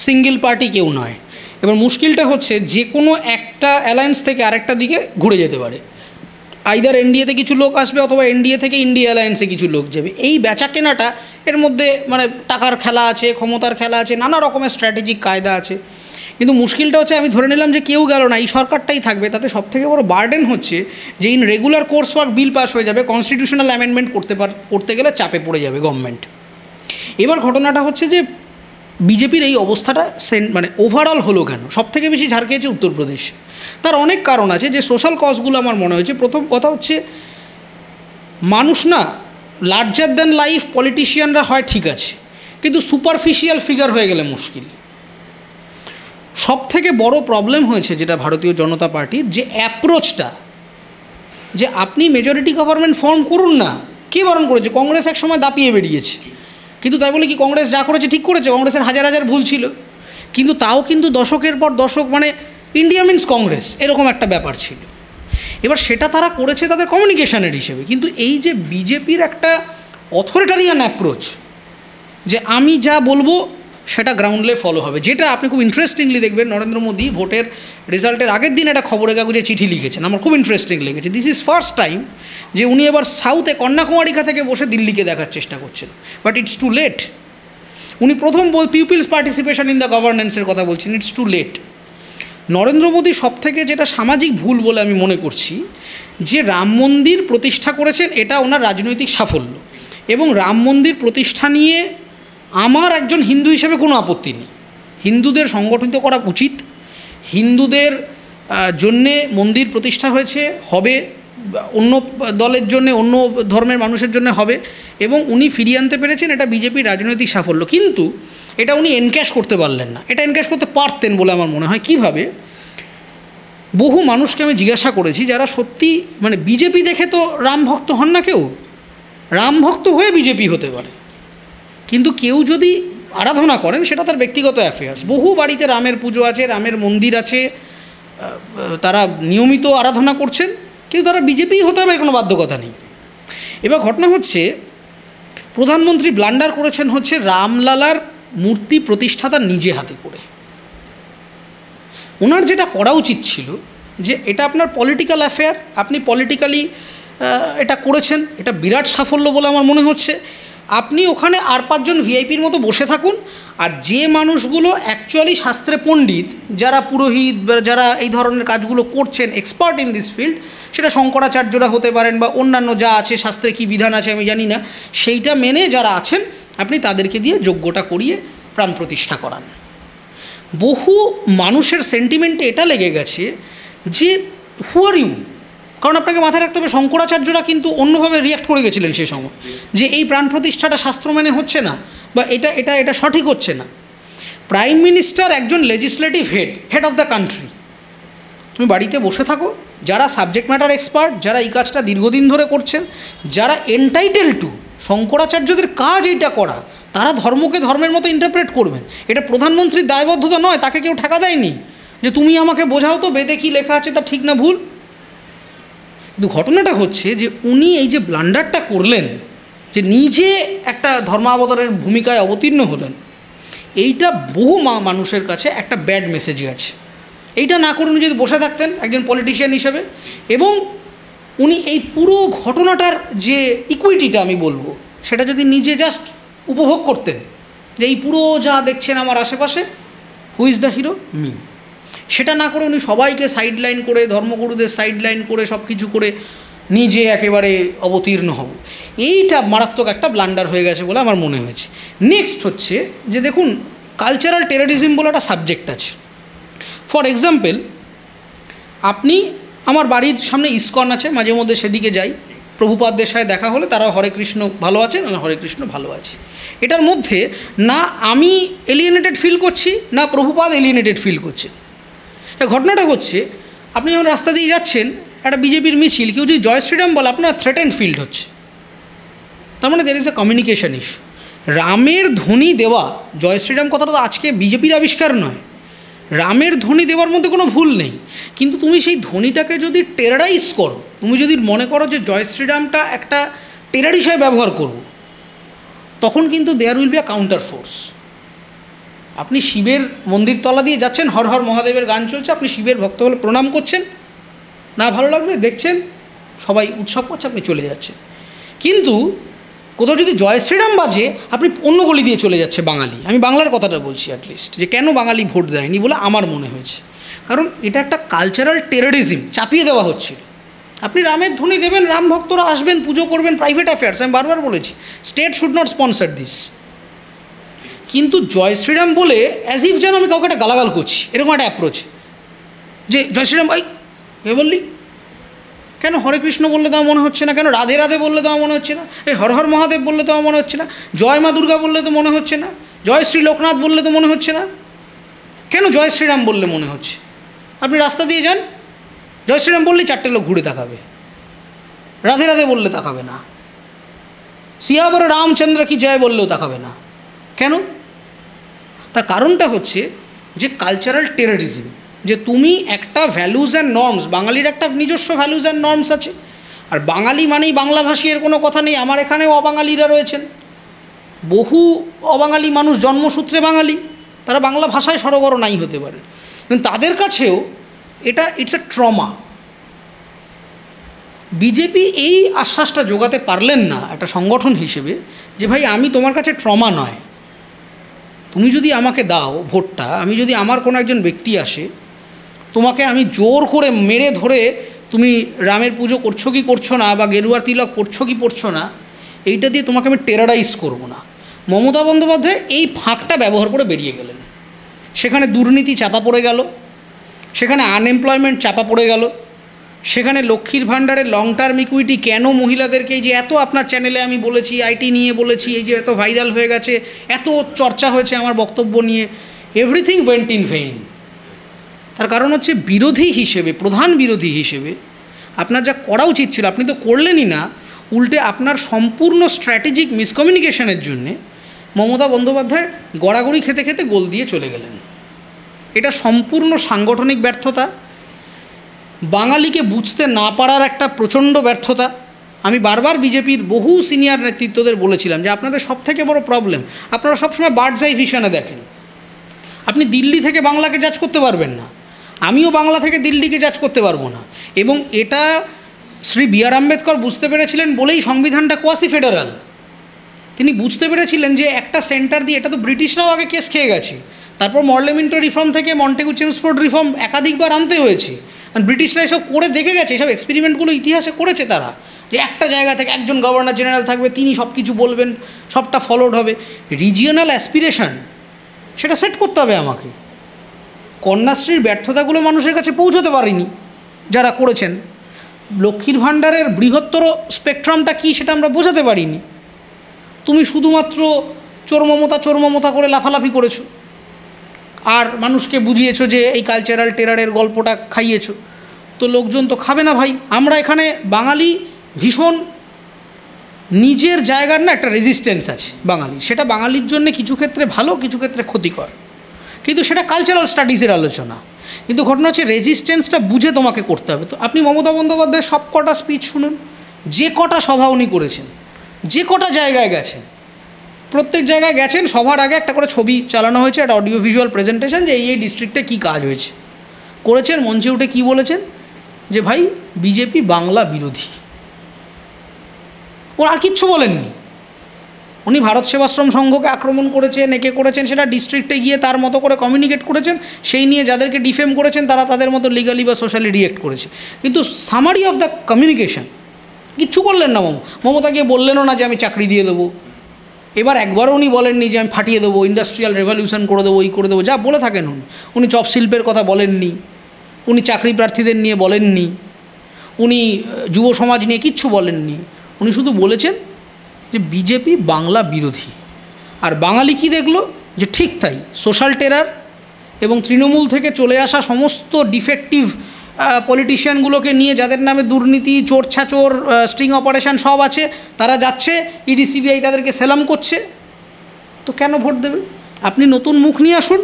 সিঙ্গেল পার্টি কেউ নয়। এবার মুশকিলটা হচ্ছে যে কোনো একটা অ্যালায়েন্স থেকে আরেকটা দিকে ঘুরে যেতে পারে, আইদার এনডিএতে কিছু লোক আসবে অথবা এনডিএ থেকে ইন্ডিয়া অ্যালায়েন্সে কিছু লোক যাবে। এই বেচা কেনাটা এর মধ্যে মানে টাকার খেলা আছে, ক্ষমতার খেলা আছে, নানা রকমের স্ট্র্যাটেজিক কায়দা আছে। কিন্তু মুশকিলটা হচ্ছে আমি ধরে নিলাম যে কেউ গেল না, এই সরকারটাই থাকবে, তাতে সবথেকে বড় বার্ডেন হচ্ছে যে in regular course work bill pass হয়ে যাবে, কনস্টিটিউশনাল অ্যামেন্ডমেন্ট করতে গেলে চাপে পড়ে যাবে গভর্নমেন্ট। এবার ঘটনাটা হচ্ছে যে বিজেপির এই অবস্থাটা মানে ওভারঅল হলো কেন? সবথেকে বেশি ঝাড় খেয়েছে উত্তরপ্রদেশ। তার অনেক কারণ আছে, যে সোশ্যাল কজগুলো আমার মনে হয়েছে। প্রথম কথা হচ্ছে মানুষ না লার্জার দ্যান লাইফ পলিটিশিয়ানরা হয় ঠিক আছে, কিন্তু সুপারফিশিয়াল ফিগার হয়ে গেলে মুশকিল। সবথেকে বড় প্রবলেম হয়েছে যেটা ভারতীয় জনতা পার্টির, যে অ্যাপ্রোচটা, যে আপনি মেজরিটি গভর্নমেন্ট ফর্ম করুন না। কে বারণ করেছে? কংগ্রেস এক সময় দাপিয়ে বেরিয়েছে, কিন্তু তাই বলে কি কংগ্রেস যা করেছে ঠিক করেছে? কংগ্রেসের হাজার হাজার ভুল ছিল, কিন্তু তাও কিন্তু দশকের পর দশক মানে ইন্ডিয়া মিন্স কংগ্রেস এরকম একটা ব্যাপার ছিল। এবার সেটা তারা করেছে তাদের কমিউনিকেশনের হিসেবে, কিন্তু এই যে বিজেপির একটা অথরিটারিয়ান অ্যাপ্রোচ, যে আমি যা বলবো সেটা গ্রাউন্ডলে ফলো হবে, যেটা আপনি খুব ইন্টারেস্টিংলি দেখবেন নরেন্দ্র মোদী ভোটের রেজাল্টের আগের দিন একটা খবরের কাগজে চিঠি লিখেছেন, আমার খুব ইন্টারেস্টিং লেগেছে। দিস ইজ ফার্স্ট টাইম যে উনি এবার সাউথে কন্যাকুমারিকা থেকে বসে দিল্লিকে দেখার চেষ্টা করছেন, বাট ইটস টু লেট। উনি প্রথম পিপলস পার্টিসিপেশন ইন দ্য গভর্নেন্সের কথা বলছেন, it's too late. Narendra Modi সবথেকে যেটা সামাজিক ভুল বলে আমি মনে করছি, যে রাম মন্দির প্রতিষ্ঠা করেছেন, এটা ওনার রাজনৈতিক সাফল্য, এবং রাম মন্দির প্রতিষ্ঠা নিয়ে আমার একজন হিন্দু হিসেবে কোনো আপত্তি নেই। হিন্দুদের সংগঠিত করা উচিত, হিন্দুদের জন্যে মন্দির প্রতিষ্ঠা হয়েছে, হবে, অন্য দলের জন্যে, অন্য ধর্মের মানুষের জন্য হবে, এবং উনি ফিরিয়ে আনতে পেরেছেন, এটা বিজেপির রাজনৈতিক সাফল্য। কিন্তু এটা উনি এনক্যাশ করতে পারলেন না। এটা এনক্যাশ করতে পারতেন বলে আমার মনে হয়। কীভাবে? বহু মানুষকে আমি জিজ্ঞাসা করেছি যারা সত্যি মানে বিজেপি দেখে তো রাম ভক্ত হন না, কেউ রাম ভক্ত হয়ে বিজেপি হতে পারে, কিন্তু কেউ যদি আরাধনা করেন সেটা তার ব্যক্তিগত অ্যাফেয়ার্স। বহু বাড়িতে রামের পুজো আছে, রামের মন্দির আছে, তারা নিয়মিত আরাধনা করছেন, কিন্তু তারা বিজেপি হতে হবে কোনো বাধ্যকতা নেই। এবার ঘটনা হচ্ছে প্রধানমন্ত্রী ব্লান্ডার করেছেন হচ্ছে রামলালার মূর্তি প্রতিষ্ঠা তার নিজে হাতে করে। ওনার যেটা করা উচিত ছিল যে এটা আপনার পলিটিক্যাল অ্যাফেয়ার, আপনি পলিটিক্যালি এটা করেছেন, এটা বিরাট সাফল্য বলে আমার মনে হচ্ছে। আপনি ওখানে আর 5 জন ভিআইপির মতো বসে থাকুন, আর যে মানুষগুলো অ্যাকচুয়ালি শাস্ত্রে পণ্ডিত, যারা পুরোহিত, যারা এই ধরনের কাজগুলো করছেন, এক্সপার্ট ইন দিস ফিল্ড, সেটা শঙ্করাচার্যরা হতে পারেন বা অন্যান্য যা আছে, শাস্ত্রে কী বিধান আছে আমি জানি না, সেইটা মেনে যারা আছেন আপনি তাদেরকে দিয়ে যজ্ঞটা করিয়ে প্রাণ প্রতিষ্ঠা করান। বহু মানুষের সেন্টিমেন্টে এটা লেগে গেছে যে হু আর ইউ? কারণ আপনাকে মাথায় রাখতে হবে শঙ্করাচার্যরা কিন্তু অন্যভাবে রিয়াক্ট করে গেছিলেন সে সময়, যে এই প্রাণ প্রতিষ্ঠাটা শাস্ত্র মেনে হচ্ছে না বা এটা সঠিক হচ্ছে না। প্রাইম মিনিস্টার একজন legislative head of the country. তুমি বাড়িতে বসে থাকো, যারা সাবজেক্ট ম্যাটার এক্সপার্ট, যারা এই কাজটা দীর্ঘদিন ধরে করছেন, যারা এন্টাইটেল টু, শঙ্করাচার্যদের কাজ এইটা করা, তারা ধর্মকে ধর্মের মতো ইন্টারপ্রেট করবেন। এটা প্রধানমন্ত্রীর দায়বদ্ধতা নয়, তাকে কেউ ঠেকা দেয়নি যে তুমি আমাকে বোঝাও তো বেদে কী লেখা আছে তা ঠিক না ভুল। কিন্তু ঘটনাটা হচ্ছে যে উনি এই যে ব্লান্ডারটা করলেন, যে নিজে একটা ধর্মাবতারের ভূমিকায় অবতীর্ণ হলেন, এইটা বহু মানুষের কাছে একটা ব্যাড মেসেজ আছে। এইটা না করে উনি যদি বসে থাকতেন একজন পলিটিশিয়ান হিসেবে, এবং উনি এই পুরো ঘটনাটার যে ইকুইটিটা আমি বলবো সেটা যদি নিজে জাস্ট উপভোগ করতেন, যে এই পুরো যা দেখছেন আমার আশেপাশে, who is the hero? Me. সেটা না করে উনি সবাইকে সাইডলাইন করে, ধর্মগুরুদের সাইডলাইন করে, সব কিছু করে নিজে একেবারে অবতীর্ণ হব, এইটা মারাত্মক একটা ব্লান্ডার হয়ে গেছে বলে আমার মনে হয়েছে। নেক্সট হচ্ছে যে দেখুন, কালচারাল টেররিজম বলে একটা সাবজেক্ট আছে। ফর এক্সাম্পল, আপনি আমার বাড়ির সামনে ইসকন আছে, মাঝে মধ্যে সেদিকে যাই, প্রভুপাদদের সাথে দেখা হলে তারা হরে কৃষ্ণ ভালো আছেন, না হরে কৃষ্ণ ভালো আছে। এটার মধ্যে না আমি এলিয়েনেটেড ফিল করছি, না প্রভুপাদ এলিয়েনেটেড ফিল করছে। ঘটনাটা হচ্ছে আপনি যখন রাস্তা দিয়ে যাচ্ছেন, একটা বিজেপির মিছিল, কেউ যদি জয় শ্রীরাম বলে আপনার থ্রেটেন্ড ফিল্ড হচ্ছে, তার মানে there is a communication issue. রামের ধ্বনি দেওয়া, জয় শ্রীরাম কথাটা তো আজকে বিজেপির আবিষ্কার নয়, রামের ধ্বনি দেওয়ার মধ্যে কোনো ভুল নেই, কিন্তু তুমি সেই ধ্বনিটাকে যদি টেরারাইজ করো, তুমি যদি মনে করো যে জয় শ্রীরামটা একটা টেরার হিসাবে ব্যবহার করব, তখন কিন্তু there will be a counter force. আপনি শিবের মন্দির তলা দিয়ে যাচ্ছেন, হর হর মহাদেবের গান চলছে, আপনি শিবের ভক্ত বলে প্রণাম করছেন, না ভালো লাগলে দেখছেন সবাই উৎসব করছে, আপনি চলে যাচ্ছেন। কিন্তু কোথাও যদি জয় শ্রীরাম বাজে, আপনি অন্য গলি দিয়ে চলে যাচ্ছে বাঙালি। আমি বাংলার কথাটা বলছি অ্যাটলিস্ট, যে কেন বাঙালি ভোট দেয়নি বলে আমার মনে হয়েছে, কারণ এটা একটা কালচারাল টেররিজম চাপিয়ে দেওয়া হচ্ছিল। আপনি রামের ধ্বনি দেবেন, রাম ভক্তরা আসবেন, পুজো করবেন, প্রাইভেট অ্যাফেয়ার্স, আমি বারবার বলেছি state should not sponsor this. কিন্তু জয় শ্রীরাম বলে অ্যাজ ইফ যেন আমি কাউকে একটা গালাগাল করছি, এরকম একটা অ্যাপ্রোচ, যে জয় শ্রীরাম ভাই কে বললি, কেন হরে কৃষ্ণ বললে তো আমার মনে হচ্ছে না, কেন রাধে রাধে বললে তো আমার মনে হচ্ছে না, এই হর হর মহাদেব বললে তো আমার মনে হচ্ছে না, জয় মা দুর্গা বললে তো মনে হচ্ছে না, জয় শ্রী লোকনাথ বললে তো মনে হচ্ছে না, কেন জয় শ্রীরাম বললে মনে হচ্ছে? আপনি রাস্তা দিয়ে যান, জয় শ্রীরাম বললেই 4টে লোক ঘুরে তাকাবে, রাধে রাধে বললে তাকাবে না, সিয়াবর রামচন্দ্র কি জয় বললেও তাকাবে না। কেন? তার কারণটা হচ্ছে যে কালচারাল টেররিজম, যে তুমি একটা ভ্যালুজ অ্যান্ড নর্মস, বাঙালির একটা নিজস্ব ভ্যালুজ অ্যান্ড নর্মস আছে, আর বাঙালি মানেই বাংলাভাষী এর কোনো কথা নেই। আমার এখানেও অবাঙালিরা রয়েছেন, বহু অবাঙালি মানুষ জন্মসূত্রে বাঙালি, তারা বাংলা ভাষায় সরগর নাই হতে পারে, কিন্তু তাদের কাছেও এটা ইটস এ ট্রমা। বিজেপি এই আশ্বাসটা জোগাতে পারলেন না একটা সংগঠন হিসেবে, যে ভাই আমি তোমার কাছে ট্রমা নয়, তুমি যদি আমাকে দাও ভোটটা, আমি যদি আমার কোনো একজন ব্যক্তি আসে, তোমাকে আমি জোর করে মেরে ধরে তুমি রামের পুজো করছো কি করছো না, বা গেরুয়ার তিলক পড়ছো কি পড়ছো না, এইটা দিয়ে তোমাকে আমি টেরারাইজ করবো না। মমতা বন্দ্যোপাধ্যায় এই ফাঁকটা ব্যবহার করে বেরিয়ে গেলেন। সেখানে দুর্নীতি চাপা পড়ে গেল, সেখানে আনএমপ্লয়মেন্ট চাপা পড়ে গেল, সেখানে লক্ষ্মীর ভাণ্ডারের লং টার্ম ইকুইটি কেন মহিলাদেরকে, এই যে এত আপনার চ্যানেলে আমি বলেছি, আইটি নিয়ে বলেছি, এই যে এত ভাইরাল হয়ে গেছে, এত চর্চা হয়েছে আমার বক্তব্য নিয়ে, এভরিথিং ওয়েন্ট ইন ভেইন। তার কারণ হচ্ছে বিরোধী হিসেবে, প্রধান বিরোধী হিসেবে আপনার যা করা উচিত ছিল আপনি তো করলেনই না, উল্টে আপনার সম্পূর্ণ স্ট্র্যাটেজিক মিসকমিউনিকেশনের জন্যে মমতা বন্দ্যোপাধ্যায় গড়াগড়ি খেতে খেতে গোল দিয়ে চলে গেলেন। এটা সম্পূর্ণ সাংগঠনিক ব্যর্থতা, বাঙালিকে বুঝতে না পারার একটা প্রচণ্ড ব্যর্থতা। আমি বারবার বিজেপির বহু সিনিয়র নেতৃত্বদের বলেছিলাম যে আপনাদের সবথেকে বড় প্রবলেম, আপনারা সবসময় বার্ডস আই ভিশনে দেখেন। আপনি দিল্লি থেকে বাংলাকে জাজ করতে পারবেন না, আমিও বাংলা থেকে দিল্লিকে জাজ করতে পারবো না। এবং এটা শ্রী বি আর আম্বেদকর বুঝতে পেরেছিলেন বলেই সংবিধানটা কোয়াসি ফেডারাল। তিনি বুঝতে পেরেছিলেন যে একটা সেন্টার দিয়ে, এটা তো ব্রিটিশরাও আগে কেস খেয়ে গেছে, তারপর মর্লেমেন্টো রিফর্ম থেকে মন্টেগু চেমসফোর্ড রিফর্ম একাধিকবার আনতে হয়েছে, কারণ ব্রিটিশরা এসব করে দেখে গেছে, এসব এক্সপেরিমেন্টগুলো ইতিহাসে করেছে তারা, যে একটা জায়গা থেকে একজন গভর্নর জেনারেল থাকবে, তিনি সব কিছু বলবেন, সবটা ফলোড হবে। রিজিওনাল অ্যাসপিরেশন সেটা সেট করতে হবে আমাকে। কন্যাশ্রীর ব্যর্থতাগুলো মানুষের কাছে পৌঁছতে পারেনি যারা করেছেন, লক্ষ্মীর ভাণ্ডারের বৃহত্তর স্পেকট্রামটা কী সেটা আমরা বোঝাতে পারিনি। তুমি শুধুমাত্র চোর মমতা করে লাফালাফি করেছো, আর মানুষকে বুঝিয়েছো যে এই কালচারাল টেরারের গল্পটা খাইয়েছো, তো লোকজন তো খাবে না ভাই। আমরা এখানে বাঙালি ভীষণ নিজের জায়গার না একটা রেজিস্ট্যান্স আছে বাঙালি, সেটা বাঙালির জন্য কিছু ক্ষেত্রে ভালো, কিছু ক্ষেত্রে ক্ষতিকর, কিন্তু সেটা কালচারাল স্টাডিজের আলোচনা। কিন্তু ঘটনা হচ্ছে রেজিস্ট্যান্সটা বুঝে তোমাকে করতে হবে। তো আপনি মমতা বন্দ্যোপাধ্যায়ের সব কটা স্পিচ শুনুন, যে কটা সভা উনি করেছেন, যে কটা জায়গায় গেছেন, প্রত্যেক জায়গায় গেছেন, সবার আগে একটা করে ছবি চালানো হয়েছে, একটা অডিও ভিজুয়াল প্রেজেন্টেশন, যে এই ডিস্ট্রিক্টে কী কাজ হয়েছে করেছেন। মঞ্চে উঠে কী বলেছেন, যে ভাই বিজেপি বাংলা বিরোধী। ও আর কিচ্ছু বলেননি। উনি ভারত সেবাশ্রম সংঘকে আক্রমণ করেছেন, একে করেছেন, সেটা ডিস্ট্রিক্টে গিয়ে তার মতো করে কমিউনিকেট করেছেন, সেই নিয়ে যাদেরকে ডিফেম করেছেন তারা তাদের মতো লিগালি বা সোশ্যালি রিয়েক্ট করেছে, কিন্তু সামারি অফ দ্য কমিউনিকেশন কিচ্ছু করলেন না। মমতা গিয়ে বললেনও না যে আমি চাকরি দিয়ে দেবো, এবার একবারও উনি বলেননি যে আমি ফাটিয়ে দেবো, ইন্ডাস্ট্রিয়াল রেভলিউশন করে দেবো, এই করে দেবো, যা বলে থাকেন উনি চপ শিল্পের কথা বলেননি, উনি চাকরি প্রার্থীদের নিয়ে বলেননি, উনি যুব সমাজ নিয়ে কিচ্ছু বলেননি। উনি শুধু বলেছেন যে বিজেপি বাংলা বিরোধী। আর বাঙালি কি দেখলো, যে ঠিক তাই, সোশ্যাল টেরার এবং তৃণমূল থেকে চলে আসা সমস্ত ডিফেক্টিভ পলিটিশিয়ানগুলোকে নিয়ে, যাদের নামে দুর্নীতি, চোর ছাচোর, স্ট্রিং অপারেশন সব আছে, তারা যাচ্ছে, ইডি সিবিআই তাদেরকে সেলাম করছে। তো কেন ভোট দেবে? আপনি নতুন মুখ নিয়ে আসুন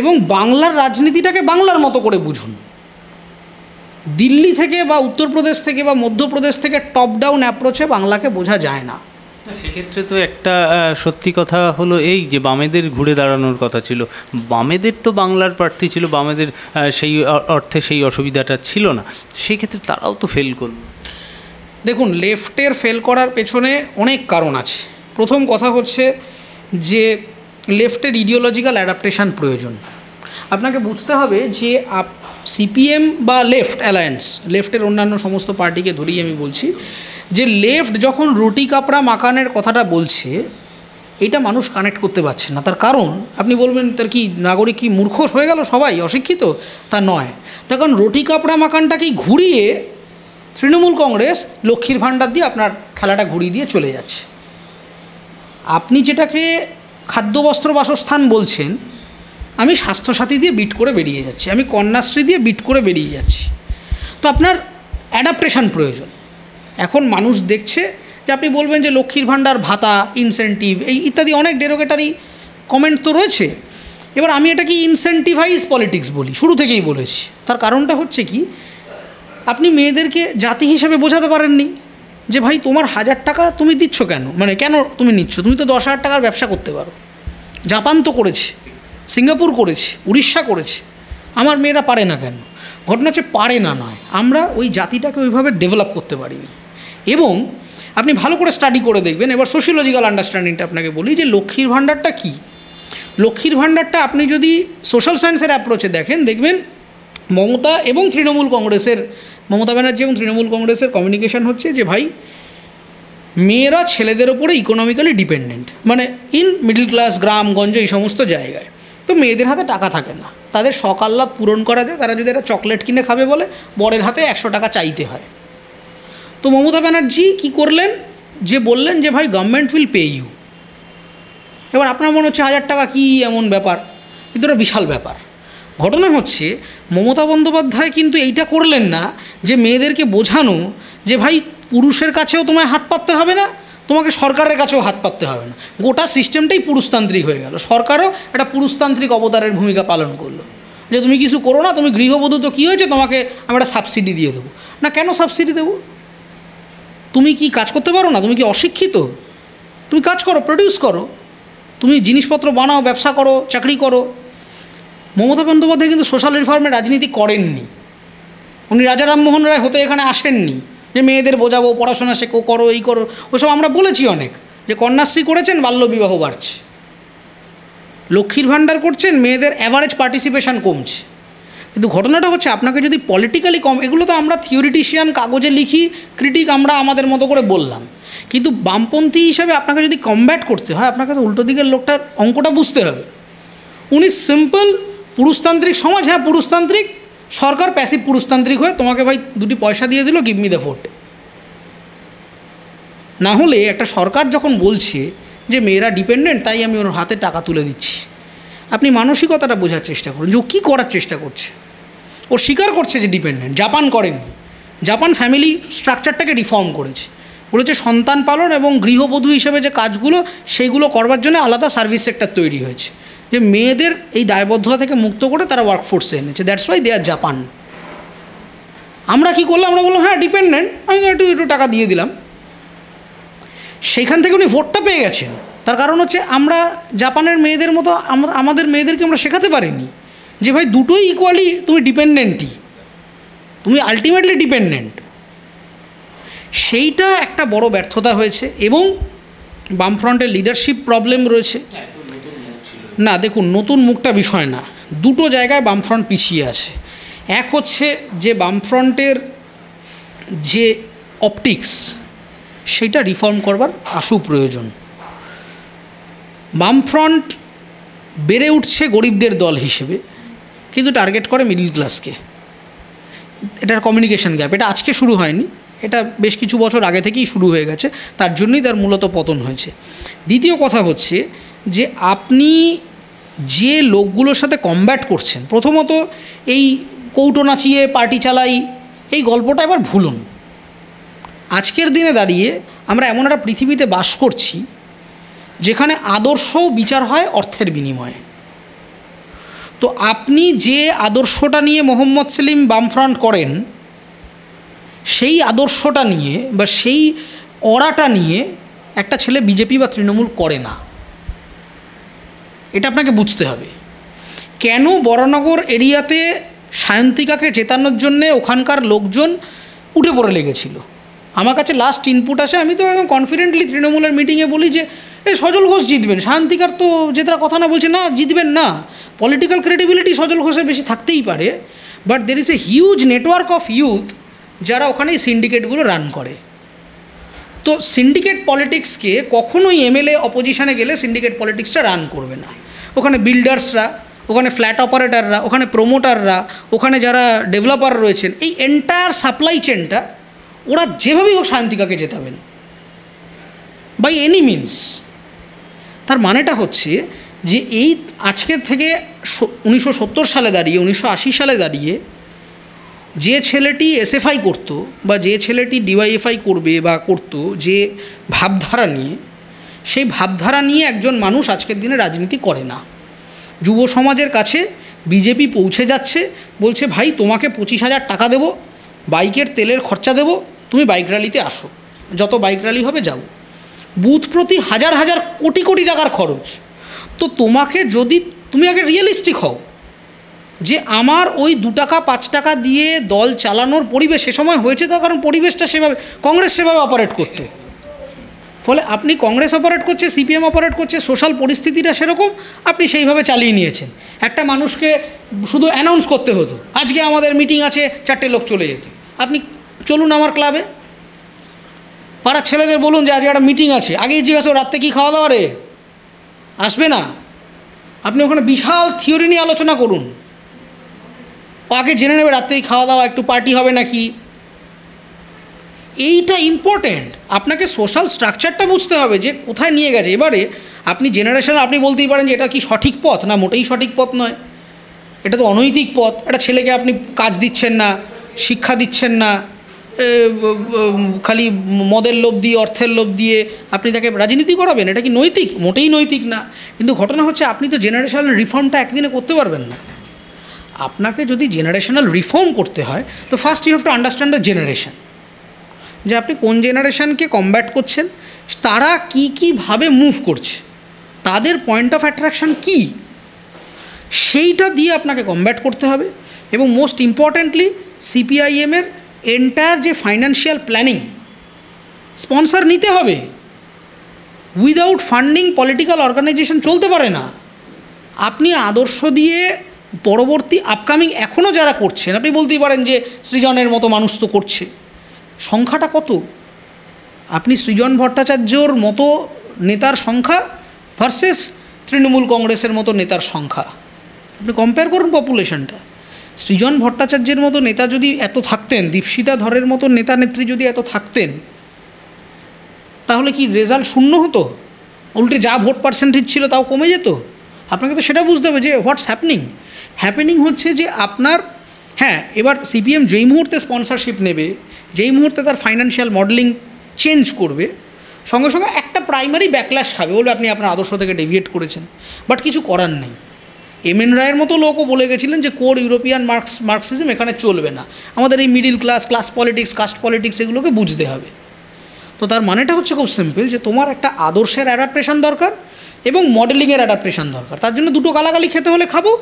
এবং বাংলার রাজনীতিটাকে বাংলার মতো করে বুঝুন। দিল্লি থেকে বা উত্তরপ্রদেশ থেকে বা মধ্যপ্রদেশ থেকে টপ ডাউন অ্যাপ্রোচে বাংলাকে বোঝা যায় না। সেক্ষেত্রে তো একটা সত্যি কথা হলো এই যে বামেদের ঘুরে দাঁড়ানোর কথা ছিল, বামেদের তো বাংলার প্রার্থী ছিল, বামেদের সেই অর্থে সেই অসুবিধাটা ছিল না, সেক্ষেত্রে তারাও তো ফেল করলো। দেখুন, লেফটের ফেল করার পেছনে অনেক কারণ আছে। প্রথম কথা হচ্ছে যে লেফটের ইডিওলজিক্যাল অ্যাডাপ্টেশন প্রয়োজন। আপনাকে বুঝতে হবে যে সিপিএম বা লেফট অ্যালায়েন্স, লেফটের অন্যান্য সমস্ত পার্টিকে ধরেই আমি বলছি, যে লেফট যখন রুটি কাপড়া মাকানের কথাটা বলছে, এটা মানুষ কানেক্ট করতে পারছে না। তার কারণ আপনি বলবেন তার কি নাগরিক কি মূর্খ হয়ে গেল, সবাই অশিক্ষিত? তা নয়। তার কারণ রুটি কাপড়া মাকানটাকেই ঘুরিয়ে তৃণমূল কংগ্রেস লক্ষ্মীর ভাণ্ডার দিয়ে আপনার খেলাটা ঘুরিয়ে দিয়ে চলে যাচ্ছে। আপনি যেটাকে খাদ্য বস্ত্র বাসস্থান বলছেন, আমি স্বাস্থ্যসাথী দিয়ে বিট করে বেরিয়ে যাচ্ছি, আমি কন্যাশ্রী দিয়ে বিট করে বেরিয়ে যাচ্ছি। তো আপনার অ্যাডাপ্টেশন প্রয়োজন। এখন মানুষ দেখছে যে আপনি বলবেন যে লক্ষ্মীর ভাণ্ডার, ভাতা, ইনসেন্টিভ, এই ইত্যাদি অনেক ডেরোগেটারি কমেন্ট তো রয়েছে। এবার আমি এটাকে ইনসেন্টিভাইজ পলিটিক্স বলি, শুরু থেকেই বলেছি। তার কারণটা হচ্ছে কি, আপনি মেয়েদেরকে জাতি হিসেবে বোঝাতে পারেননি যে ভাই তোমার 1000 টাকা তুমি দিচ্ছ কেন, মানে কেন তুমি নিচ্ছ, তুমি তো 10,000 টাকার ব্যবসা করতে পারো। জাপান তো করেছে, সিঙ্গাপুর করেছে, উড়িষ্যা করেছে, আমার মেয়েরা পারে না কেন? ঘটনা হচ্ছে পারে না নয়, আমরা ওই জাতিটাকে ওইভাবে ডেভেলপ করতে পারিনি। এবং আপনি ভালো করে স্টাডি করে দেখবেন। এবার সোশিওলজিক্যাল আন্ডারস্ট্যান্ডিংটা আপনাকে বলি যে লক্ষ্মীর ভাণ্ডারটা কী। লক্ষ্মীর ভাণ্ডারটা আপনি যদি সোশ্যাল সায়েন্সের অ্যাপ্রোচে দেখেন, দেখবেন মমতা এবং তৃণমূল কংগ্রেসের, মমতা ব্যানার্জি এবং তৃণমূল কংগ্রেসের কমিউনিকেশন হচ্ছে যে ভাই মেয়েরা ছেলেদের ওপরে ইকোনমিক্যালি ডিপেন্ডেন্ট, মানে ইন মিডল ক্লাস, গ্রামগঞ্জ, এই সমস্ত জায়গায়। তো মেয়েদের হাতে টাকা থাকে না, তাদের শখ আহ্লাদ পূরণ করা যায়। তারা যদি একটা চকলেট কিনে খাবে বলে বরের হাতে 100 টাকা চাইতে হয়। তো মমতা ব্যানার্জি কী করলেন, যে বললেন যে ভাই গভর্নমেন্ট উইল পে ইউ। এবার আপনার মনে হচ্ছে 1000 টাকা কী এমন ব্যাপার, কিন্তু এটা বিশাল ব্যাপার। ঘটনা হচ্ছে মমতা বন্দ্যোপাধ্যায় কিন্তু এইটা করলেন না যে মেয়েদেরকে বোঝানো যে ভাই পুরুষের কাছেও তোমায় হাত পাততে হবে না, তোমাকে সরকারের কাছেও হাত পাততে হবে না। গোটা সিস্টেমটাই পুরুষতান্ত্রিক হয়ে গেল। সরকারও একটা পুরুষতান্ত্রিক অবতারের ভূমিকা পালন করলো, যে তুমি কিছু করো না, তুমি গৃহবধূ, তো কী হয়েছে, তোমাকে আমরা সাবসিডি দিয়ে দেবো। না, কেন সাবসিডি দেবো? তুমি কি কাজ করতে পারো না? তুমি কি অশিক্ষিত? তুমি কাজ করো, প্রডিউস করো, তুমি জিনিসপত্র বানাও, ব্যবসা করো, চাকরি করো। মমতা বন্দ্যোপাধ্যায় কিন্তু সোশ্যাল রিফর্মের রাজনীতি করেননি। উনি রাজা রামমোহন রায় হতে এখানে আসেননি যে মেয়েদের বোঝাবো, পড়াশোনা শেখো, করো, এই করো। ওসব আমরা বলেছি অনেক, যে কন্যাশ্রী করেছেন, বাল্যবিবাহ বাড়ছে। লক্ষ্মীর ভাণ্ডার করছেন, মেয়েদের অ্যাভারেজ পার্টিসিপেশন কমছে। কিন্তু ঘটনাটা হচ্ছে আপনাকে যদি পলিটিক্যালি এগুলো তো আমরা থিওরিটিশিয়ান, কাগজে লিখি, ক্রিটিক আমরা আমাদের মতো করে বললাম, কিন্তু বামপন্থী হিসাবে আপনাকে যদি কমব্যাট করতে হয়, আপনাকে তো উল্টো দিকের লোকটার অঙ্কটা বুঝতে হবে। উনি সিম্পল পুরুষতান্ত্রিক সমাজ, হ্যাঁ পুরুষতান্ত্রিক, সরকার প্যাসিভ পুরুষতান্ত্রিক হয়ে তোমাকে ভাই 2টি পয়সা দিয়ে দিল, গিভ মি দ্য ভোট। না হলে একটা সরকার যখন বলছে যে মেয়েরা ডিপেন্ডেন্ট, তাই আমি ওর হাতে টাকা তুলে দিচ্ছি, আপনি মানসিকতাটা বোঝার চেষ্টা করুন যে ও কী করার চেষ্টা করছে। ও স্বীকার করছে যে ডিপেন্ডেন্ট। জাপান করেননি, জাপান ফ্যামিলি স্ট্রাকচারটাকে রিফর্ম করেছে, বলেছে সন্তান পালন এবং গৃহবধূ হিসেবে যে কাজগুলো, সেইগুলো করবার জন্য আলাদা সার্ভিস সেক্টর তৈরি হয়েছে, যে মেয়েদের এই দায়বদ্ধতা থেকে মুক্ত করে তারা ওয়ার্কফোর্সে এনেছে। That's why they are Japan. আমরা কি করলাম, আমরা বললাম হ্যাঁ ডিপেন্ডেন্ট, আমি একটু টাকা দিয়ে দিলাম। সেইখান থেকে উনি ভোটটা পেয়ে গেছেন। তার কারণ হচ্ছে আমরা জাপানের মেয়েদের মতো আমাদের মেয়েদেরকে আমরা শেখাতে পারিনি যে ভাই দুটোই ইকুয়ালি তুমি ডিপেন্ডেন্টই, তুমি আলটিমেটলি ডিপেন্ডেন্ট। সেইটা একটা বড় ব্যর্থতা হয়েছে। এবং বামফ্রন্টের লিডারশিপ প্রবলেম রয়েছে। না দেখুন, নতুন মুখটা বিষয় না, দুটো জায়গায় বামফ্রন্ট পিছিয়ে আছে। এক হচ্ছে যে বামফ্রন্টের যে অপটিক্স, সেইটা রিফর্ম করবার আশু প্রয়োজন। বামফ্রন্ট বেড়ে উঠছে গরিবদের দল হিসেবে, কিন্তু টার্গেট করে মিডল ক্লাসকে। এটার কমিউনিকেশন গ্যাপ, এটা আজকে শুরু হয়নি, এটা বেশ কিছু বছর আগে থেকেই শুরু হয়ে গেছে, তার জন্যই তার মূলত পতন হয়েছে। দ্বিতীয় কথা হচ্ছে যে আপনি যে লোকগুলোর সাথে কমব্যাট করছেন, প্রথমত এই কৌটো নাচিয়ে পার্টি চালাই, এই গল্পটা এবার ভুলুন। আজকের দিনে দাঁড়িয়ে আমরা এমন একটা পৃথিবীতে বাস করছি যেখানে আদর্শও বিচার হয় অর্থের বিনিময়ে। তো আপনি যে আদর্শটা নিয়ে মোহাম্মদ সেলিম বামফ্রন্ট করেন, সেই আদর্শটা নিয়ে বা সেই অরাটা নিয়ে একটা ছেলে বিজেপি বা তৃণমূল করে না। এটা আপনাকে বুঝতে হবে। কেন বরানগর এরিয়াতে সায়ন্তিকাকে জেতানোর জন্যে ওখানকার লোকজন উঠে পড়ে লেগেছিল। আমার কাছে লাস্ট ইনপুট আসে, আমি তো একদম কনফিডেন্টলি তৃণমূলের মিটিংয়ে বলি যে এই সজল ঘোষ জিতবেন, সায়ন্তিকার তো জেতার কথা না, বলছে না জিতবেন না। পলিটিক্যাল ক্রেডিবিলিটি সজল ঘোষের বেশি থাকতেই পারে, but there is a huge network of youth যারা ওখানে এই সিন্ডিকেটগুলো রান করে। তো সিন্ডিকেট পলিটিক্সকে কখনোই এমএলএ অপোজিশনে গেলে সিন্ডিকেট পলিটিক্সটা রান করবে না। ওখানে বিল্ডার্সরা, ওখানে ফ্ল্যাট অপারেটাররা, ওখানে প্রোমোটাররা, ওখানে যারা ডেভেলপার রয়েছেন, এই এন্টায়ার সাপ্লাই চেনটা ওরা যেভাবেই হোক শান্তিকাকে জেতাবেন বাই এনি মিনস। তার মানেটা হচ্ছে যে এই আজকের থেকে 1970 সালে দাঁড়িয়ে 1980 সালে দাঁড়িয়ে যে ছেলেটি এসএফআই করতো বা যে ছেলেটি ডিওয়াইএফআই করবে বা করতো, যে ভাবধারা নিয়ে, সেই ভাবধারা নিয়ে একজন মানুষ আজকের দিনে রাজনীতি করে না। যুব সমাজের কাছে বিজেপি পৌঁছে যাচ্ছে, বলছে ভাই তোমাকে 25,000 টাকা দেবো, বাইকের তেলের খরচা দেবো, তুমি বাইক র্যালিতে আসো, যত বাইক র্যালি হবে যাও। বুথ প্রতি হাজার হাজার কোটি কোটি টাকার খরচ। তো তোমাকে যদি তুমি আগে রিয়েলিস্টিক হও যে আমার ওই 2 টাকা 5 টাকা দিয়ে দল চালানোর পরিবেশ সে সময় হয়েছে, তার কারণ পরিবেশটা সেভাবে, কংগ্রেস সেভাবে অপারেট করতো। ফলে আপনি কংগ্রেস অপারেট করছে, সিপিএম অপারেট করছে, সোশ্যাল পরিস্থিতিটা সেরকম, আপনি সেইভাবে চালিয়ে নিয়েছেন। একটা মানুষকে শুধু অ্যানাউন্স করতে হতো আজকে আমাদের মিটিং আছে, 4টে লোক চলে যেত। আপনি চলুন আমার ক্লাবে, পাড়ার ছেলেদের বলুন যে আজকে একটা মিটিং আছে, আগেই জিজ্ঞাসা রাত্রে কী খাওয়া দাওয়া রে, আসবে না? আপনি ওখানে বিশাল থিওরি নিয়ে আলোচনা করুন, ও আগে জেনে নেবে রাত্রেই খাওয়া দাওয়া, একটু পার্টি হবে নাকি। এইটা ইম্পর্ট্যান্ট। আপনাকে সোশ্যাল স্ট্রাকচারটা বুঝতে হবে যে কোথায় নিয়ে গেছে। এবারে আপনি জেনারেশন, আপনি বলতেই পারেন যে এটা কি সঠিক পথ, না মোটেই সঠিক পথ নয়, এটা তো অনৈতিক পথ। একটা ছেলেকে আপনি কাজ দিচ্ছেন না, শিক্ষা দিচ্ছেন না, খালি মদের লোভ দিয়ে, অর্থের লোভ দিয়ে আপনি তাকে রাজনীতি করাবেন, এটা কি নৈতিক? মোটেই নৈতিক না। কিন্তু ঘটনা হচ্ছে আপনি তো জেনারেশনাল রিফর্মটা একদিনে করতে পারবেন না। আপনাকে যদি জেনারেশনাল রিফর্ম করতে হয় তো first you have to understand the generation, যে আপনি কোন জেনারেশনকে কমব্যাট করছেন, তারা কী কীভাবে মুভ করছে, তাদের পয়েন্ট অফ অ্যাট্রাকশান কী, সেইটা দিয়ে আপনাকে কমব্যাট করতে হবে। এবং মোস্ট ইম্পর্ট্যান্টলি সিপিআইএমের এন্টায়ার যে ফাইন্যান্সিয়াল প্ল্যানিং, স্পন্সর নিতে হবে। উইদাউট ফান্ডিং পলিটিক্যাল অর্গানাইজেশন চলতে পারে না। আপনি আদর্শ দিয়ে পরবর্তী আপকামিং এখনও যারা করছেন, আপনি বলতেই পারেন যে সৃজনের মতো মানুষ তো করছে, সংখ্যাটা কত? আপনি সৃজন ভট্টাচার্যর মতো নেতার সংখ্যা ভার্সেস তৃণমূল কংগ্রেসের মতো নেতার সংখ্যা, আপনি কম্পেয়ার করুন পপুলেশনটা। সৃজন ভট্টাচার্যের মতো নেতা যদি এত থাকতেন, দীপশিতা ধরের মতো নেতা নেত্রী যদি এত থাকতেন, তাহলে কি রেজাল্ট শূন্য হতো? উল্টে যা ভোট পার্সেন্টেজ ছিল তাও কমে যেত? আপনাকে তো সেটা বুঝতে হবে যে হোয়াটস হ্যাপেনিং হচ্ছে যে আপনার, হ্যাঁ, এবার সিপিএম যেই মুহূর্তে স্পন্সরশিপ নেবে, যেই মুহূর্তে তার ফাইন্যান্সিয়াল মডেলিং চেঞ্জ করবে, সঙ্গে সঙ্গে একটা প্রাইমারি ব্যাকল্যাশ খাবে, বলবে আপনি আপনার আদর্শ থেকে ডেভিয়েট করেছেন। বাট কিছু করার নেই। এমএন রায়ের মতো লোকও বলে গেছিলেন যে কোর ইউরোপিয়ান মার্কসিজম এখানে চলবে না, আমাদের এই middle class politics, caste politics এগুলোকে বুঝতে হবে। তো তার মানেটা হচ্ছে খুব সিম্পল, যে তোমার একটা আদর্শের অ্যাডাপ্টেশন দরকার এবং মডেলিংয়ের অ্যাডাপ্টেশন দরকার। তার জন্য দুটো গালাগালি খেতে হলে খাবো,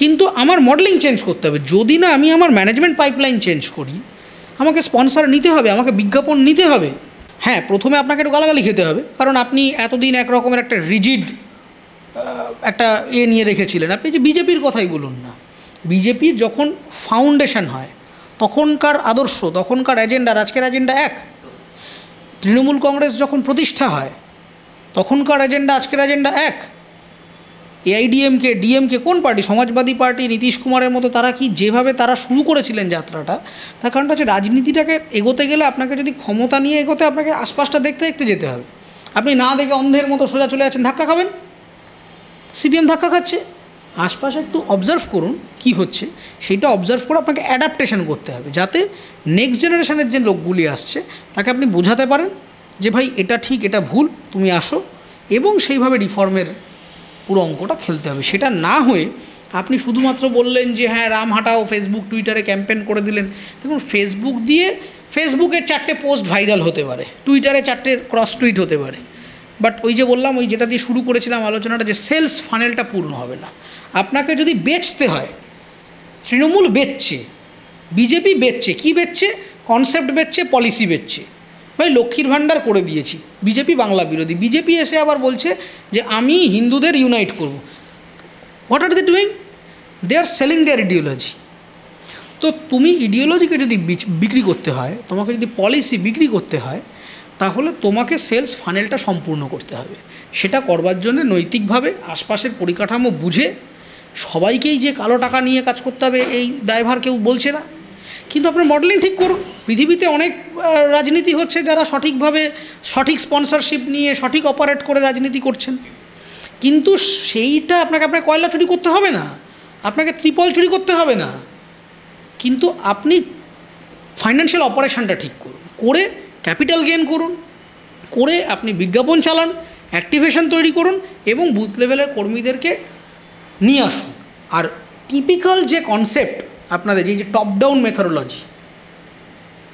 কিন্তু আমার মডেলিং চেঞ্জ করতে হবে। যদি না আমি আমার ম্যানেজমেন্ট পাইপলাইন চেঞ্জ করি, আমাকে স্পন্সর নিতে হবে, আমাকে বিজ্ঞাপন নিতে হবে। হ্যাঁ, প্রথমে আপনাকে একটু গালাগালি খেতে হবে, কারণ আপনি এতদিন এক রকমের একটা রিজিড একটা নিয়ে রেখেছিলেন। আপনি যে বিজেপির কথাই বলুন না, বিজেপির যখন ফাউন্ডেশন হয় তখনকার আদর্শ, তখনকার এজেন্ডা, আজকের এজেন্ডা এক। তৃণমূল কংগ্রেস যখন প্রতিষ্ঠা হয় তখনকার এজেন্ডা, আজকের এজেন্ডা এক। এআইডিএমকে, ডিএমকে কোন পার্টি? সমাজবাদী পার্টি, নীতিশ কুমারের মতো, তারা কি যেভাবে তারা শুরু করেছিলেন যাত্রাটা, তার কারণটা হচ্ছে রাজনীতিটাকে এগোতে গেলে আপনাকে যদি ক্ষমতা নিয়ে এগোতে, আপনাকে আশপাশটা দেখতে দেখতে যেতে হবে। আপনি না দেখে অন্ধের মতো সোজা চলে যাচ্ছেন, ধাক্কা খাবেন। সিপিএম ধাক্কা খাচ্ছে, আশপাশে একটু অবজার্ভ করুন কি হচ্ছে, সেইটা অবজার্ভ করে আপনাকে অ্যাডাপ্টেশন করতে হবে, যাতে নেক্সট জেনারেশনের যে লোকগুলি আসছে তাকে আপনি বোঝাতে পারেন যে ভাই এটা ঠিক, এটা ভুল, তুমি আসো, এবং সেইভাবে রিফর্মের পুরো অঙ্কটা খেলতে হবে। সেটা না হয়ে আপনি শুধুমাত্র বললেন যে হ্যাঁ রাম হাঁটাও, ফেসবুক টুইটারে ক্যাম্পেন করে দিলেন। দেখুন ফেসবুক দিয়ে, ফেসবুকে 4টে পোস্ট ভাইরাল হতে পারে, টুইটারে 4টে ক্রস টুইট হতে পারে, বাট ওই যে বললাম, ওই যেটা দিয়ে শুরু করেছিলাম আলোচনাটা, যে সেলস ফানেলটা পূর্ণ হবে না। আপনাকে যদি বেচতে হয়, তৃণমূল বেচছে, বিজেপি বেচছে, কি বেচছে? কনসেপ্ট বেচছে, পলিসি বেচছে। ভাই লক্ষ্মীর ভাণ্ডার করে দিয়েছি, বিজেপি বাংলা বিরোধী। বিজেপি এসে আবার বলছে যে আমি হিন্দুদের ইউনাইট করব। What are they doing? They are selling their ideology. তো তুমি ইডিওলজিকে যদি বিক্রি করতে হয়, তোমাকে যদি পলিসি বিক্রি করতে হয়, তাহলে তোমাকে সেলস ফানেলটা সম্পূর্ণ করতে হবে। সেটা করবার জন্য নৈতিকভাবে আশপাশের পরিকাঠামো বুঝে সবাইকেই যে কালো টাকা নিয়ে কাজ করতে হবে এই দায়ভার কেউ বলছে না, কিন্তু আপনার মডেলিং ঠিক করুন। পৃথিবীতে অনেক রাজনীতি হচ্ছে যারা সঠিকভাবে সঠিক স্পন্সরশিপ নিয়ে সঠিক অপারেট করে রাজনীতি করছেন, কিন্তু সেইটা আপনাকে কয়লা চুরি করতে হবে না, আপনাকে ত্রিপল চুরি করতে হবে না, কিন্তু আপনি ফাইন্যান্সিয়াল অপারেশনটা ঠিক করুন, করে ক্যাপিটাল গেইন করুন, করে আপনি বিজ্ঞাপন চালান, অ্যাক্টিভেশন তৈরি করুন এবং বুথ লেভেলের কর্মীদেরকে নিয়ে আসুন। আর টিপিক্যাল যে কনসেপ্ট আপনাদের, যে টপ ডাউন মেথোডোলজি,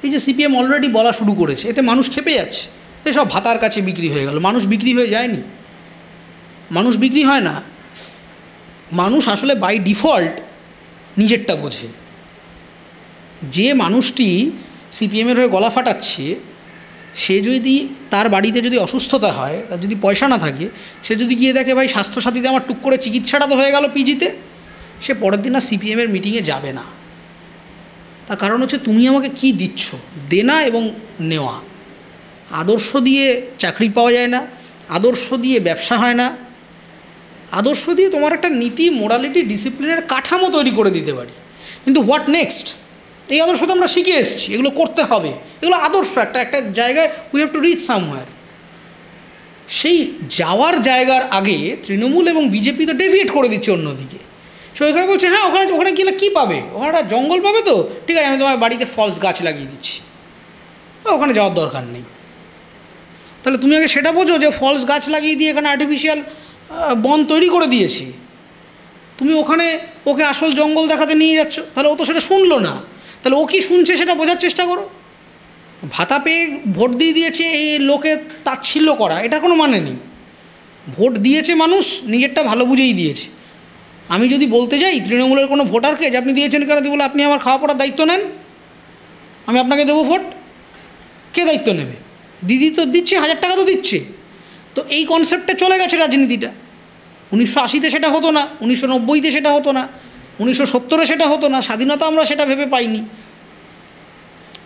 এই যে সিপিএম অলরেডি বলা শুরু করেছে, এতে মানুষ খেপে যাচ্ছে। এসব ভাতার কাছে বিক্রি হয়ে গেল। মানুষ বিক্রি হয়ে যায়নি, মানুষ বিক্রি হয় না। মানুষ আসলে বাই ডিফল্ট নিজেরটা বোঝে। যে মানুষটি সিপিএমের হয়ে গলা ফাটাচ্ছে, সে যদি তার বাড়িতে যদি অসুস্থতা হয়, তার যদি পয়সা না থাকে, সে যদি গিয়ে দেখে ভাই স্বাস্থ্যসাথীতে আমার টুক করে চিকিৎসাটা তো হয়ে গেল পিজিতে, সে পরের দিন আর সিপিএমের মিটিংয়ে যাবে না। তার কারণ হচ্ছে তুমি আমাকে কি দিচ্ছ, দেনা এবং নেওয়া। আদর্শ দিয়ে চাকরি পাওয়া যায় না, আদর্শ দিয়ে ব্যবসা হয় না, আদর্শ দিয়ে তোমার একটা নীতি, মোরালিটি, ডিসিপ্লিনের কাঠামো তৈরি করে দিতে পারি, কিন্তু হোয়াট নেক্সট? এই আদর্শ তো আমরা শিখে এসেছি, এগুলো করতে হবে, এগুলো আদর্শ। একটা জায়গায় we have to reach somewhere. সেই যাওয়ার জায়গার আগে তৃণমূল এবং বিজেপি তো ডেভিয়েট করে দিচ্ছে অন্যদিকে। সো এখানে বলছে হ্যাঁ ওখানে গেলে কী পাবে, ওখানে একটা জঙ্গল পাবে, তো ঠিক আছে আমি তোমার বাড়িতে ফলস গাছ লাগিয়ে দিচ্ছি, ওখানে যাওয়ার দরকার নেই। তাহলে তুমি আগে সেটা বোঝো যে ফলস গাছ লাগিয়ে দিয়ে এখানে আর্টিফিশিয়াল বন তৈরি করে দিয়েছি, তুমি ওখানে ওকে আসল জঙ্গল দেখাতে নিয়ে যাচ্ছ, তাহলে ও তো সেটা শুনলো না। তাহলে ও কি শুনছে সেটা বোঝার চেষ্টা করো। ভাতা পেয়ে ভোট দিয়ে দিয়েছে এই লোকে তাচ্ছিল্য করা, এটা কোনো মানে নেই। ভোট দিয়েছে মানুষ, নিজেরটা ভালো বুঝেই দিয়েছে। আমি যদি বলতে যাই তৃণমূলের কোনো ভোটারকে যে আপনি দিয়েছেন কেন, দিয়ে বলে আপনি আমার খাওয়া পড়ার দায়িত্ব নেন, আমি আপনাকে দেবো ভোট, কে দায়িত্ব নেবে? দিদি তো দিচ্ছে, 1000 টাকা তো দিচ্ছে। তো এই কনসেপ্টে চলে গেছে রাজনীতিটা। 1980-তে সেটা হতো না, 1990-তে সেটা হতো না, 1970-এ সেটা হতো না, স্বাধীনতা আমরা সেটা ভেবে পাইনি।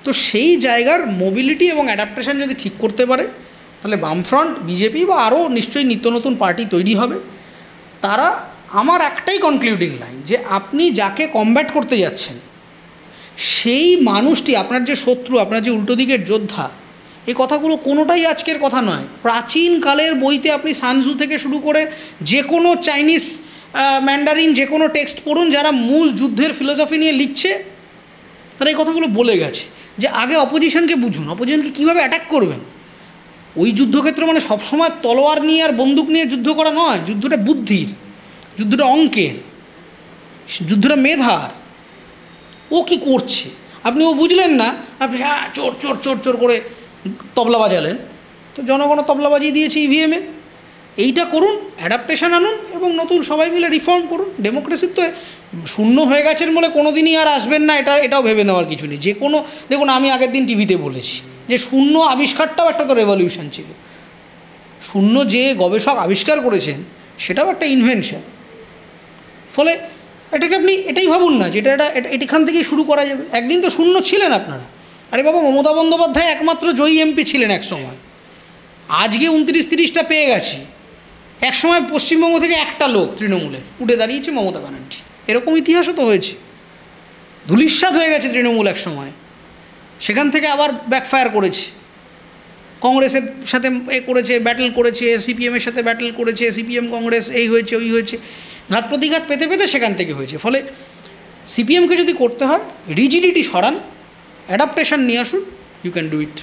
তো সেই জায়গার মোবিলিটি এবং অ্যাডাপ্টেশন যদি ঠিক করতে পারে, তাহলে বামফ্রন্ট, বিজেপি বা আরও নিশ্চয়ই নিত্য নতুন পার্টি তৈরি হবে। তারা, আমার একটাই কনক্লুডিং লাইন, যে আপনি যাকে কমব্যাট করতে যাচ্ছেন সেই মানুষটি আপনার যে শত্রু, আপনার যে উল্টো দিকের যোদ্ধা, এই কথাগুলো কোনোটাই আজকের কথা নয়। প্রাচীনকালের বইতে আপনি সানজু থেকে শুরু করে যে কোনো চাইনিজ ম্যান্ডারিন যে কোনো টেক্সট পড়ুন, যারা মূল যুদ্ধের ফিলোসফি নিয়ে লিখছে, তারা এই কথাগুলো বলে গেছে যে আগে অপোজিশনকে বুঝুন, অপোজিশনকে কীভাবে অ্যাটাক করবেন। ওই যুদ্ধক্ষেত্র মানে সবসময় তলোয়ার নিয়ে আর বন্দুক নিয়ে যুদ্ধ করা নয়, যুদ্ধটা বুদ্ধির, যুদ্ধটা অঙ্কের, যুদ্ধটা মেধার। ও কি করছে আপনি ও বুঝলেন না, আপনি হ্যাঁ চোর চোর চোর চোর করে তবলা বাজালেন, তো জনগণ তবলা বাজিয়ে দিয়েছে ইভিএমে। এইটা করুন, অ্যাডাপ্টেশন আনুন এবং নতুন সবাই মিলে রিফর্ম করুন। ডেমোক্রেসির তো শূন্য হয়ে গেছেন বলে কোনো দিনই আর আসবেন না, এটাও ভেবে নেওয়ার কিছু নেই। যে কোনো, দেখুন আমি আগের দিন টিভিতে বলেছি যে শূন্য আবিষ্কারটাও একটা তো রেভলিউশন ছিল। শূন্য যে গবেষক আবিষ্কার করেছেন সেটাও একটা ইনভেনশন। ফলে এটাকে আপনি এটাই ভাবুন না যেটা এখান থেকেই শুরু করা যাবে। একদিন তো শূন্য ছিলেন আপনারা। আরে বাবা, মমতা বন্দ্যোপাধ্যায় একমাত্র জয়ী এমপি ছিলেন এক সময়, আজকে 29-30টা পেয়ে গেছি। এক সময় পশ্চিমবঙ্গ থেকে একটা লোক তৃণমূলের উঠে দাঁড়িয়েছে মমতা ব্যানার্জি, এরকম ইতিহাসও তো হয়েছে। ধূলিসাৎ হয়ে গেছে তৃণমূল এক সময়, সেখান থেকে আবার ব্যাকফায়ার করেছে, কংগ্রেসের সাথে করেছে, ব্যাটেল করেছে, সিপিএমের সাথে ব্যাটেল করেছে, সিপিএম কংগ্রেস এই হয়েছে ওই হয়েছে, ঘাত প্রতিঘাত পেতে পেতে সেখান থেকে হয়েছে। ফলে সিপিএমকে যদি করতে হয় রিজিডিটি সরান, অ্যাডাপ্টেশন নিয়ে আসুন, ইউ ক্যান ডু ইট।